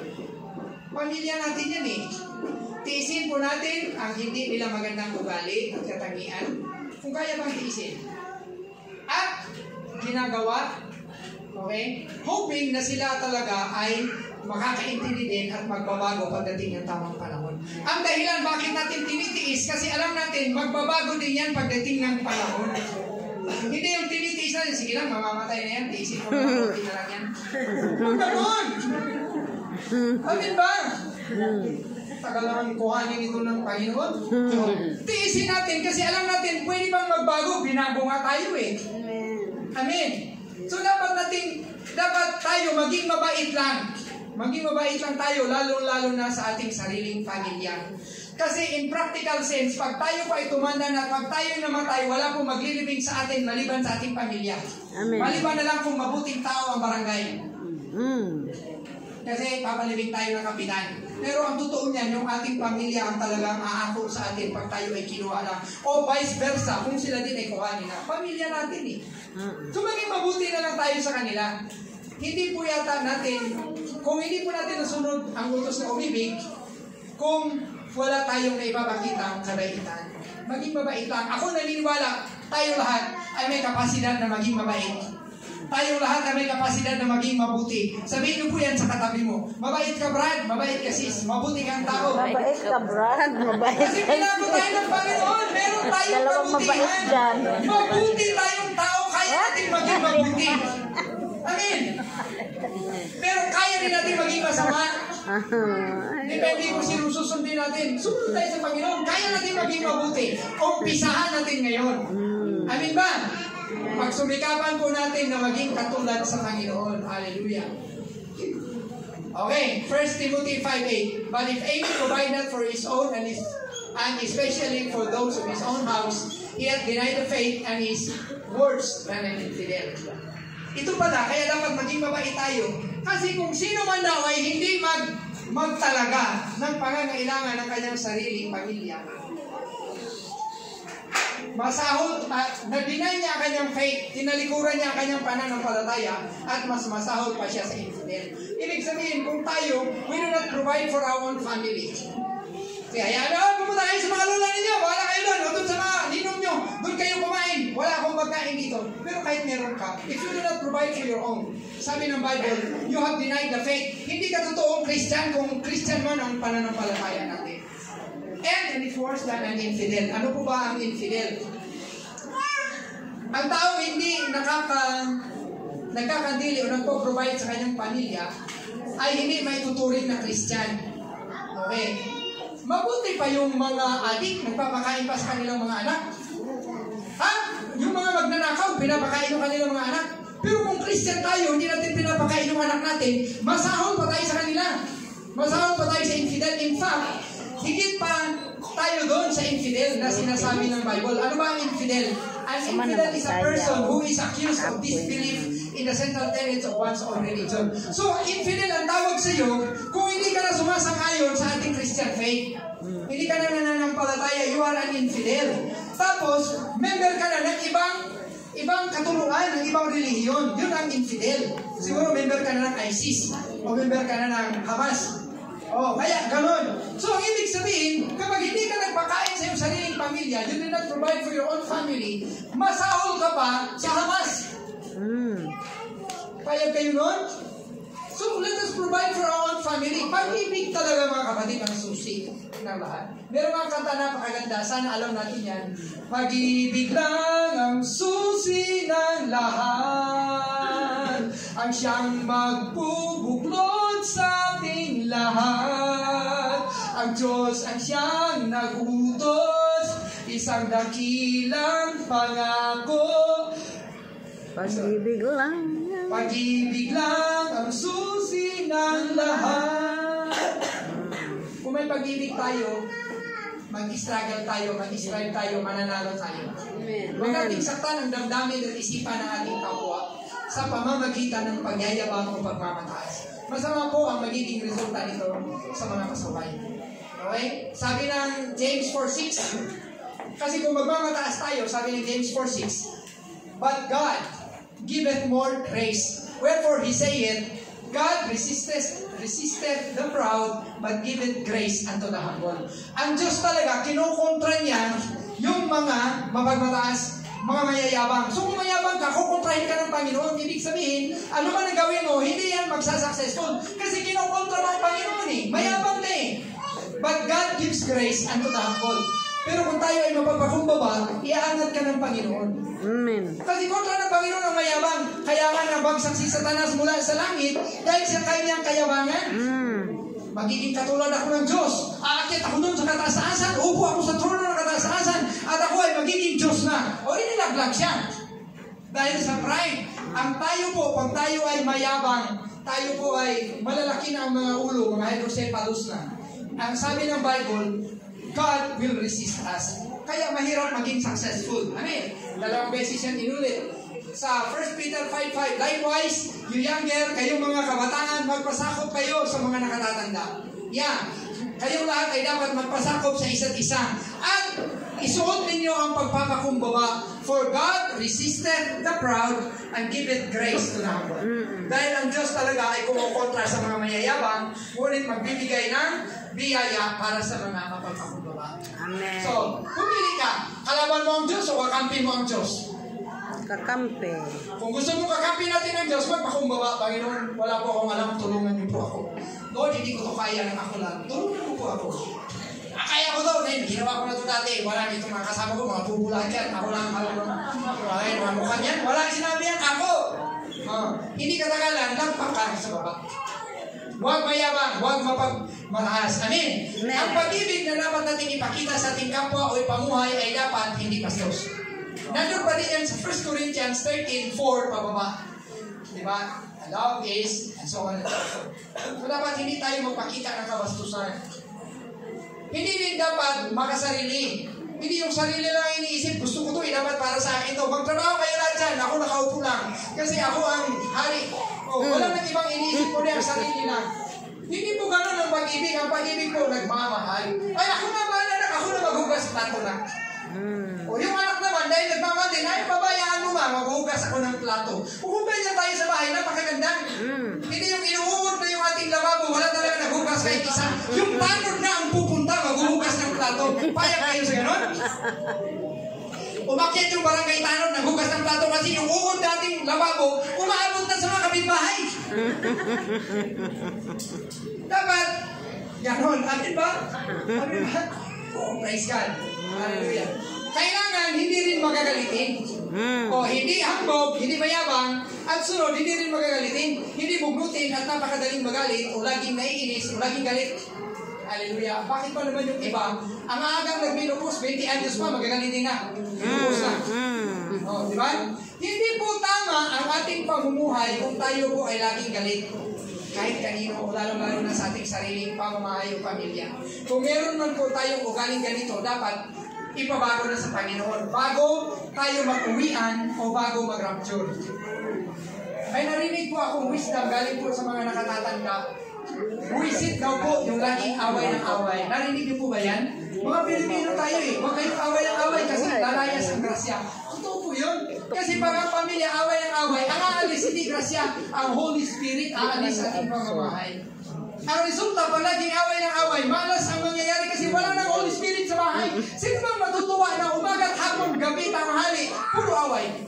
Pamilya natin yan eh. Tiisin po natin ang hindi nila magandang ugali at katangian. Kung kaya bang tiisin. At ginagawa, okay, hoping na sila talaga ay makakaintindi din at magbabago pagdating ng tamang panahon. Ang dahilan bakit natin tinitiis, kasi alam natin magbabago din yan pagdating ng panahon. Hindi yung tinitiis natin, sige lang, mamamatay na yan, tiisin mo na lang yan. Ganon! Amin ba? Tagal naman kuhanin ito ng Panginoon. So, tiisin natin kasi alam natin, pwede bang magbago? Binago nga tayo eh. Amen. So dapat tayo maging mabait lang. Maging mabait lang tayo, lalo-lalo na sa ating sariling pamilya. Kasi in practical sense, pag tayo pa tumanda na, pag tayo namatay, wala pong maglilibing sa atin maliban sa ating pamilya. Amen. Maliban na lang kung mabuting tao ang barangay. Kasi papalibing tayo ng kapitan. Pero ang totoo niyan, yung ating pamilya ang talagang aako sa atin pag tayo ay kinuha lang. O vice versa, kung sila din ay kuhanin na. Pamilya natin eh. So maging mabuti na lang tayo sa kanila. hindi po yata natin, kung hindi po natin nasunod ang utos na umibig, kung wala tayong naipapakita ang kabaitan. Maging mabait lang. Ako naniniwala, tayo lahat ay may kapasidad na maging mabait. Tayo lahat ay may kapasidad na maging mabuti. Sabihin niyo po yan sa katabi mo. Mabait ka, Brad. Mabait ka, sis. Mabuti kang tao. Mabait ka, Brad. Mabait ka. Kasi pinago tayo ng Panginoon. Meron tayong Dalawang mabait kabutihan. dyan. Mabuti tayong tao. Kaya natin maging mabuti. Amen. Pero kaya rin natin maging masama. Depende kung sino susundin natin. Sumunod tayo sa Panginoon. Kaya natin maging mabuti. Umpisahan natin ngayon. Amen ba? Pagsumikapan po natin na maging katulad sa Panginoon. Hallelujah. Okay, 1 Timothy 5:8. But if any provide not for his own and especially for those of his own house, he hath denied the faith and is worse than an infidel. Ito pala, kaya dapat maging mabait tayo. Kasi kung sino man daw ay hindi magtalaga ng pangangailangan ng kanyang sariling pamilya, masahol, na-deny niya ang kanyang faith, tinalikuran niya ang kanyang pananampalataya, at mas masahol pa siya sa infidel. Ibig sabihin, kung tayo, we do not provide for our own family. Kaya pumunta kayo sa mga lola ninyo, wala kayo doon, o doon sa mga ninong nyo, doon kayo kumain, wala akong pagkain dito. Pero kahit meron ka, if you do not provide for your own, sabi ng Bible, you have denied the faith. Hindi ka totoong Christian kung Christian man ang pananampalataya natin. And it's worse than an infidel. Ano po ba ang infidel? Ang tao hindi nagkakandili o nagpo-provide sa kanyang pamilya ay hindi may tuturing na Christian. Okay. Mabuti pa yung mga adik, nagpapakain pa sa kanilang mga anak. Ha? Yung mga magnanakaw, pinapakain ng kanilang mga anak. Pero kung Christian tayo, hindi natin pinapakain ng anak natin, masahol pa tayo sa kanila. Masahol pa tayo sa infidel. In fact, higit pa tayo doon sa infidel na sinasabi ng Bible. Ano ba ang infidel? An infidel is a person who is accused of disbelief in the central tenets of one's own religion. So, infidel ang tawag sa iyo kung hindi ka na sumasang-ayon sa ating Christian faith. Hindi ka na nananampalataya, you are an infidel. Tapos, member ka na ng ibang katuruan, ng ibang relihiyon. Yun ang infidel. Siguro member ka na ng ISIS o member ka na ng Hamas. Oh, kaya ganun. So, ang ibig sabihin, kapag hindi ka nagpakain sa iyong sariling pamilya, you did not provide for your own family, masahol ka pa sa Hamas. Kaya kayo nun? So, let us provide for our own family. Pag-ibig talaga mga kapatid ang susi ng lahat. Meron mga kanta na napakaganda. Sana alam natin yan. Pag-ibig lang ang susi ng lahat. Ang siyang magbubuklod sa ating lahat. Ang Diyos ang siyang nagutos. Isang dakilang pangako. Pag-ibig lang. Pag-ibig lang ang susi ng lahat. Kung may pag-ibig tayo, mag-struggle tayo, mag-strive tayo, mananalo tayo. Huwag nating saktan ang damdamin at isipan ng ating kapwa sa pamamagitan ng pagyayabang o pagmamataas. Masama po ang magiging resulta nito sa mga kasabay. Okay? Sabi ng James 4:6, kasi kung magmamataas tayo, sabi ng James 4:6, but God giveth more grace. Wherefore he saith, God resisteth the proud, but giveth grace unto the humble. Ang Diyos talaga, kinukontra niya yung mga mapagmataas, mga mayayabang. So kung mayabang ka, kukontrahin ka ng Panginoon. Ibig sabihin, ano man ang gawin mo, hindi yan magsasuccessful. Kasi kinukontra mo ang Panginoon eh. Mayabang na eh. But God gives grace unto the humble. Pero kung tayo ay mapapakumbaba, iaangat ka ng Panginoon. Amen. Kasi kontra ng Panginoon ang mayabang. Kaya nga nabagsak si Satanas mula sa langit dahil sa kanyang kayabangan. Magiging katulad ako ng Diyos. Aakyat ako doon sa kataasan. Upo ako sa trono ng kataasan. At ako ay magiging Diyos na. O inilaglag siya. Dahil sa pride. Ang tayo po, pag tayo ay mayabang, tayo po ay malalaki na ang mga ulo, mga hydrocephalus na. Ang sabi ng Bible, God will resist us. Kaya mahirap maging successful. Amen. Dalawang beses yan inulit. Sa 1 Peter 5:5, likewise, you younger, kayong mga kabataan, magpasakop kayo sa mga nakatatanda. Yeah. Kayong lahat ay dapat magpasakop sa isa't isa. At isuot ninyo ang pagpapakumbaba. For God resisted the proud and giveth grace to the humble. Dahil ang Diyos talaga ay kumukontra sa mga mayayabang, ngunit magbibigay ng biyaya para sa mga mapagpakumbaba. Amen. So, pumili ka. Kalaban mo ang Diyos o kakampi mo ang Diyos? Kakampi. Kung gusto mo kakampi natin ng Diyos, magpakumbaba. Panginoon, wala po akong alam, tulungan niyo po ako. Lord, hindi ko to kaya ng ako lang. Tulungan mo po ako. Kaya ko daw, ginawa ko na ito dati. Wala nito mga kasama ko, mga bubulan yan. Ako lang ang alam. Mga mukha niyan. Wala sinabi yan. Ako. Hindi katagalan, lampak ka sa baba. Huwag mayabang, huwag mapagmataas. Amen. Ang pag-ibig na dapat natin ipakita sa ating kapwa o ipamuhay ay dapat hindi pastos. Nandun pa rin yan sa 1 Corinthians 13:4 pababa. Diba? Love is, and so on and so forth. So dapat hindi tayo magpakita ng kabastusan. Hindi din dapat makasarili. Hindi yung sarili lang iniisip, gusto ko ito, dapat para sa akin ito. Magtrabaho kayo lahat dyan, ako nakaupo lang. Kasi ako ang hari. Walang nang ibang iniisip ko na ang sarili lang. Hindi po ganun ang pag-ibig. Ang pag-ibig po, nagmamahal. Ay, ako na bahala na, ako na maghugas plato na. Yung anak naman, dahil nagmamahal din, ay, pabayaan mo maghugas ako ng plato. Huwag niya tayo sa bahay, napakaganda. Hindi yung inuunod na yung ating lababo, wala talaga naghugas kahit isa. Yung tanod na ang pupunta, maghugas ng plato. Payag kayo sa ganon? Umakyat yung barangay tanod, naghugas ng plato kasi yung uod dating lababo, umaabot na sa mga kapitbahay. Dapat, ganon. Amin ba? Amin ba? Oh, praise God. Hallelujah. Kailangan hindi rin magagalitin. O hindi hambog, hindi mayabang, at sunod, hindi rin magagalitin, hindi bugnutin at napakadaling magalit, o laging naiinis, o laging galit. Hallelujah. Bakit pa naman yung iba, ang agang nagminupos, 20 anyos pa, magagalitin na. Minupos na. O, di ba? Hindi po tama ang ating pamumuhay kung tayo po ay laging galit. Kahit kanino, o lalo-lalo na sa ating sariling pamamahay o pamilya. Kung meron man po tayong ugaling ganito, dapat ipabago na sa Panginoon. Bago tayo mag-uwian o bago mag-rapture. May narinig po akong wisdom galing po sa mga nakatatanda. Buwisit daw po yung laging away ng away. Narinig niyo po ba yan? Mga Pilipino tayo eh. Huwag kayong away ng away kasi lalayas ang grasya. Totoo po yun. Kasi pag ang pamilya away ng away, ang aalis hindi grasya, ang Holy Spirit aalis sa ating pamamahay. Ang resulta, pag laging away ng away, malas ang mangyayari kasi wala ng Holy Spirit sa bahay. Sino bang matutuwa na umagat, hapon, gabi, tanghali, puro away?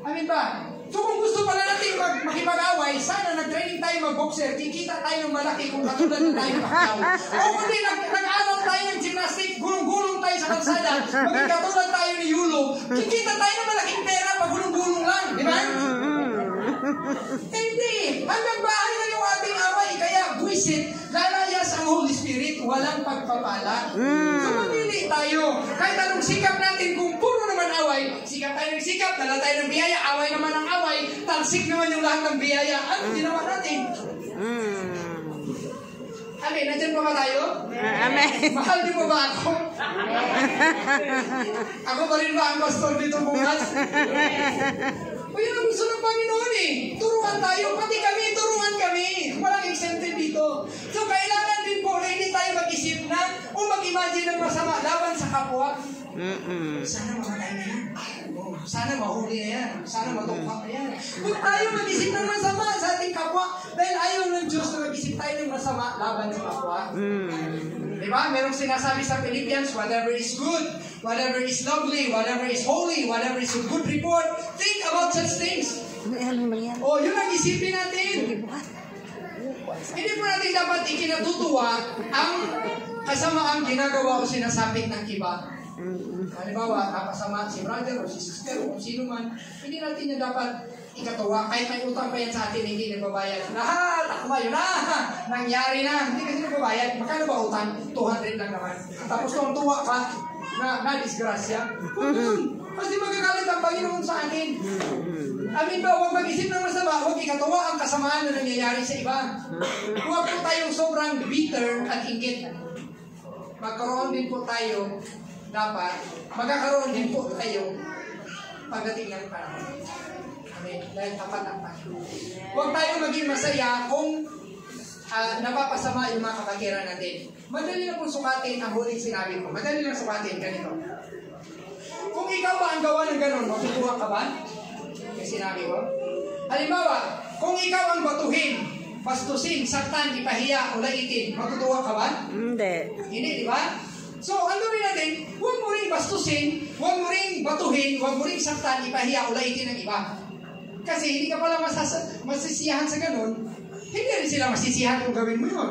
Amin ba? So kung gusto pala natin makipag-away, sana nag-training tayo mag-boxer, kikita tayo ng malaki kung katulad na tayo nakakaw. O kundi nag-aaral tayo ng gymnastic, gulong-gulong tayo sa kalsada, maging katulad tayo ni Yulo, kikita tayo ng malaking pera pag gulong-gulong lang, di ba? Hindi! Hanggang bahay na yung ating away, kaya buwisit, lalayas ang Holy Spirit, walang pagpapala. So mamili tayo. Kahit anong sikap natin, kung puro naman away, sikap tayo ng sikap, dala tayo ng biyaya, away naman ang away, talsik naman yung lahat ng biyaya. Ano ginawa natin? Amen. Nandiyan pa ba tayo? Amen. Mahal niyo pa ba ako? Ako pa rin ba ang pastor dito bukas? O yun ang gusto ng Panginoon eh. Turuan tayo. Pati kami, turuan kami. Walang exempted dito. So kailangan din po na hindi tayo mag-isip na o mag-imagine ng masama laban sa kapwa. Sana mamatay na yan. Sana mahuli na yan. Sana matukpak na yan. Huwag tayo mag-isip ng masama sa ating kapwa dahil ayaw ng Diyos na mag-isip tayo ng masama laban sa kapwa. Diba? Merong sinasabi sa Philippians, whatever is good, whatever is lovely, whatever is holy, whatever is a good report, think about such things. O, yun ang isipin natin. Hindi po natin dapat ikinatutuwa ang kasamaang ginagawa o sinasapit ng iba. Halimbawa, napasama si brother o si sister o sino man, hindi natin yung dapat ikatuwa. Kahit may utang pa yan sa atin, hindi nagbabayad. Lahat, akma yun na, nangyari na. Hindi kasi nagbabayad. Magkano ba utang? 200 lang naman. Tapos kung tuwa ka, na-disgrasya. Kasi magagalit ang Panginoon sa atin. Amin ba, huwag mag-isip ng masama, huwag ikatuwa ang kasamaan na nangyayari sa iba. Huwag po tayong sobrang bitter at inggit. Magkaroon din po tayo, dapat, magkakaroon din po tayo pagdating ng panahon. Amen. Dahil tapat ang Panginoon. Huwag tayo maging masaya kung napapasama yung mga kapatiran natin. Madali lang pong sukatin ang huling sinabi ko. Madali lang sukatin, ganito. Kung ikaw ba ang gawa ng ganon, matutuwa ka ba? Yung sinabi ko. Halimbawa, kung ikaw ang batuhin, bastusin, saktan, ipahiya, ulaitin, matutuwa ka ba? Hindi. Hindi, di ba? So, ang gawin natin, huwag mo rin bastusin, huwag mo rin batuhin, huwag mo rin saktan, ipahiya, ulaitin ng iba. Kasi hindi ka pala masisiyahan sa ganun, hindi rin sila masisiyahan kung gawin mo yun.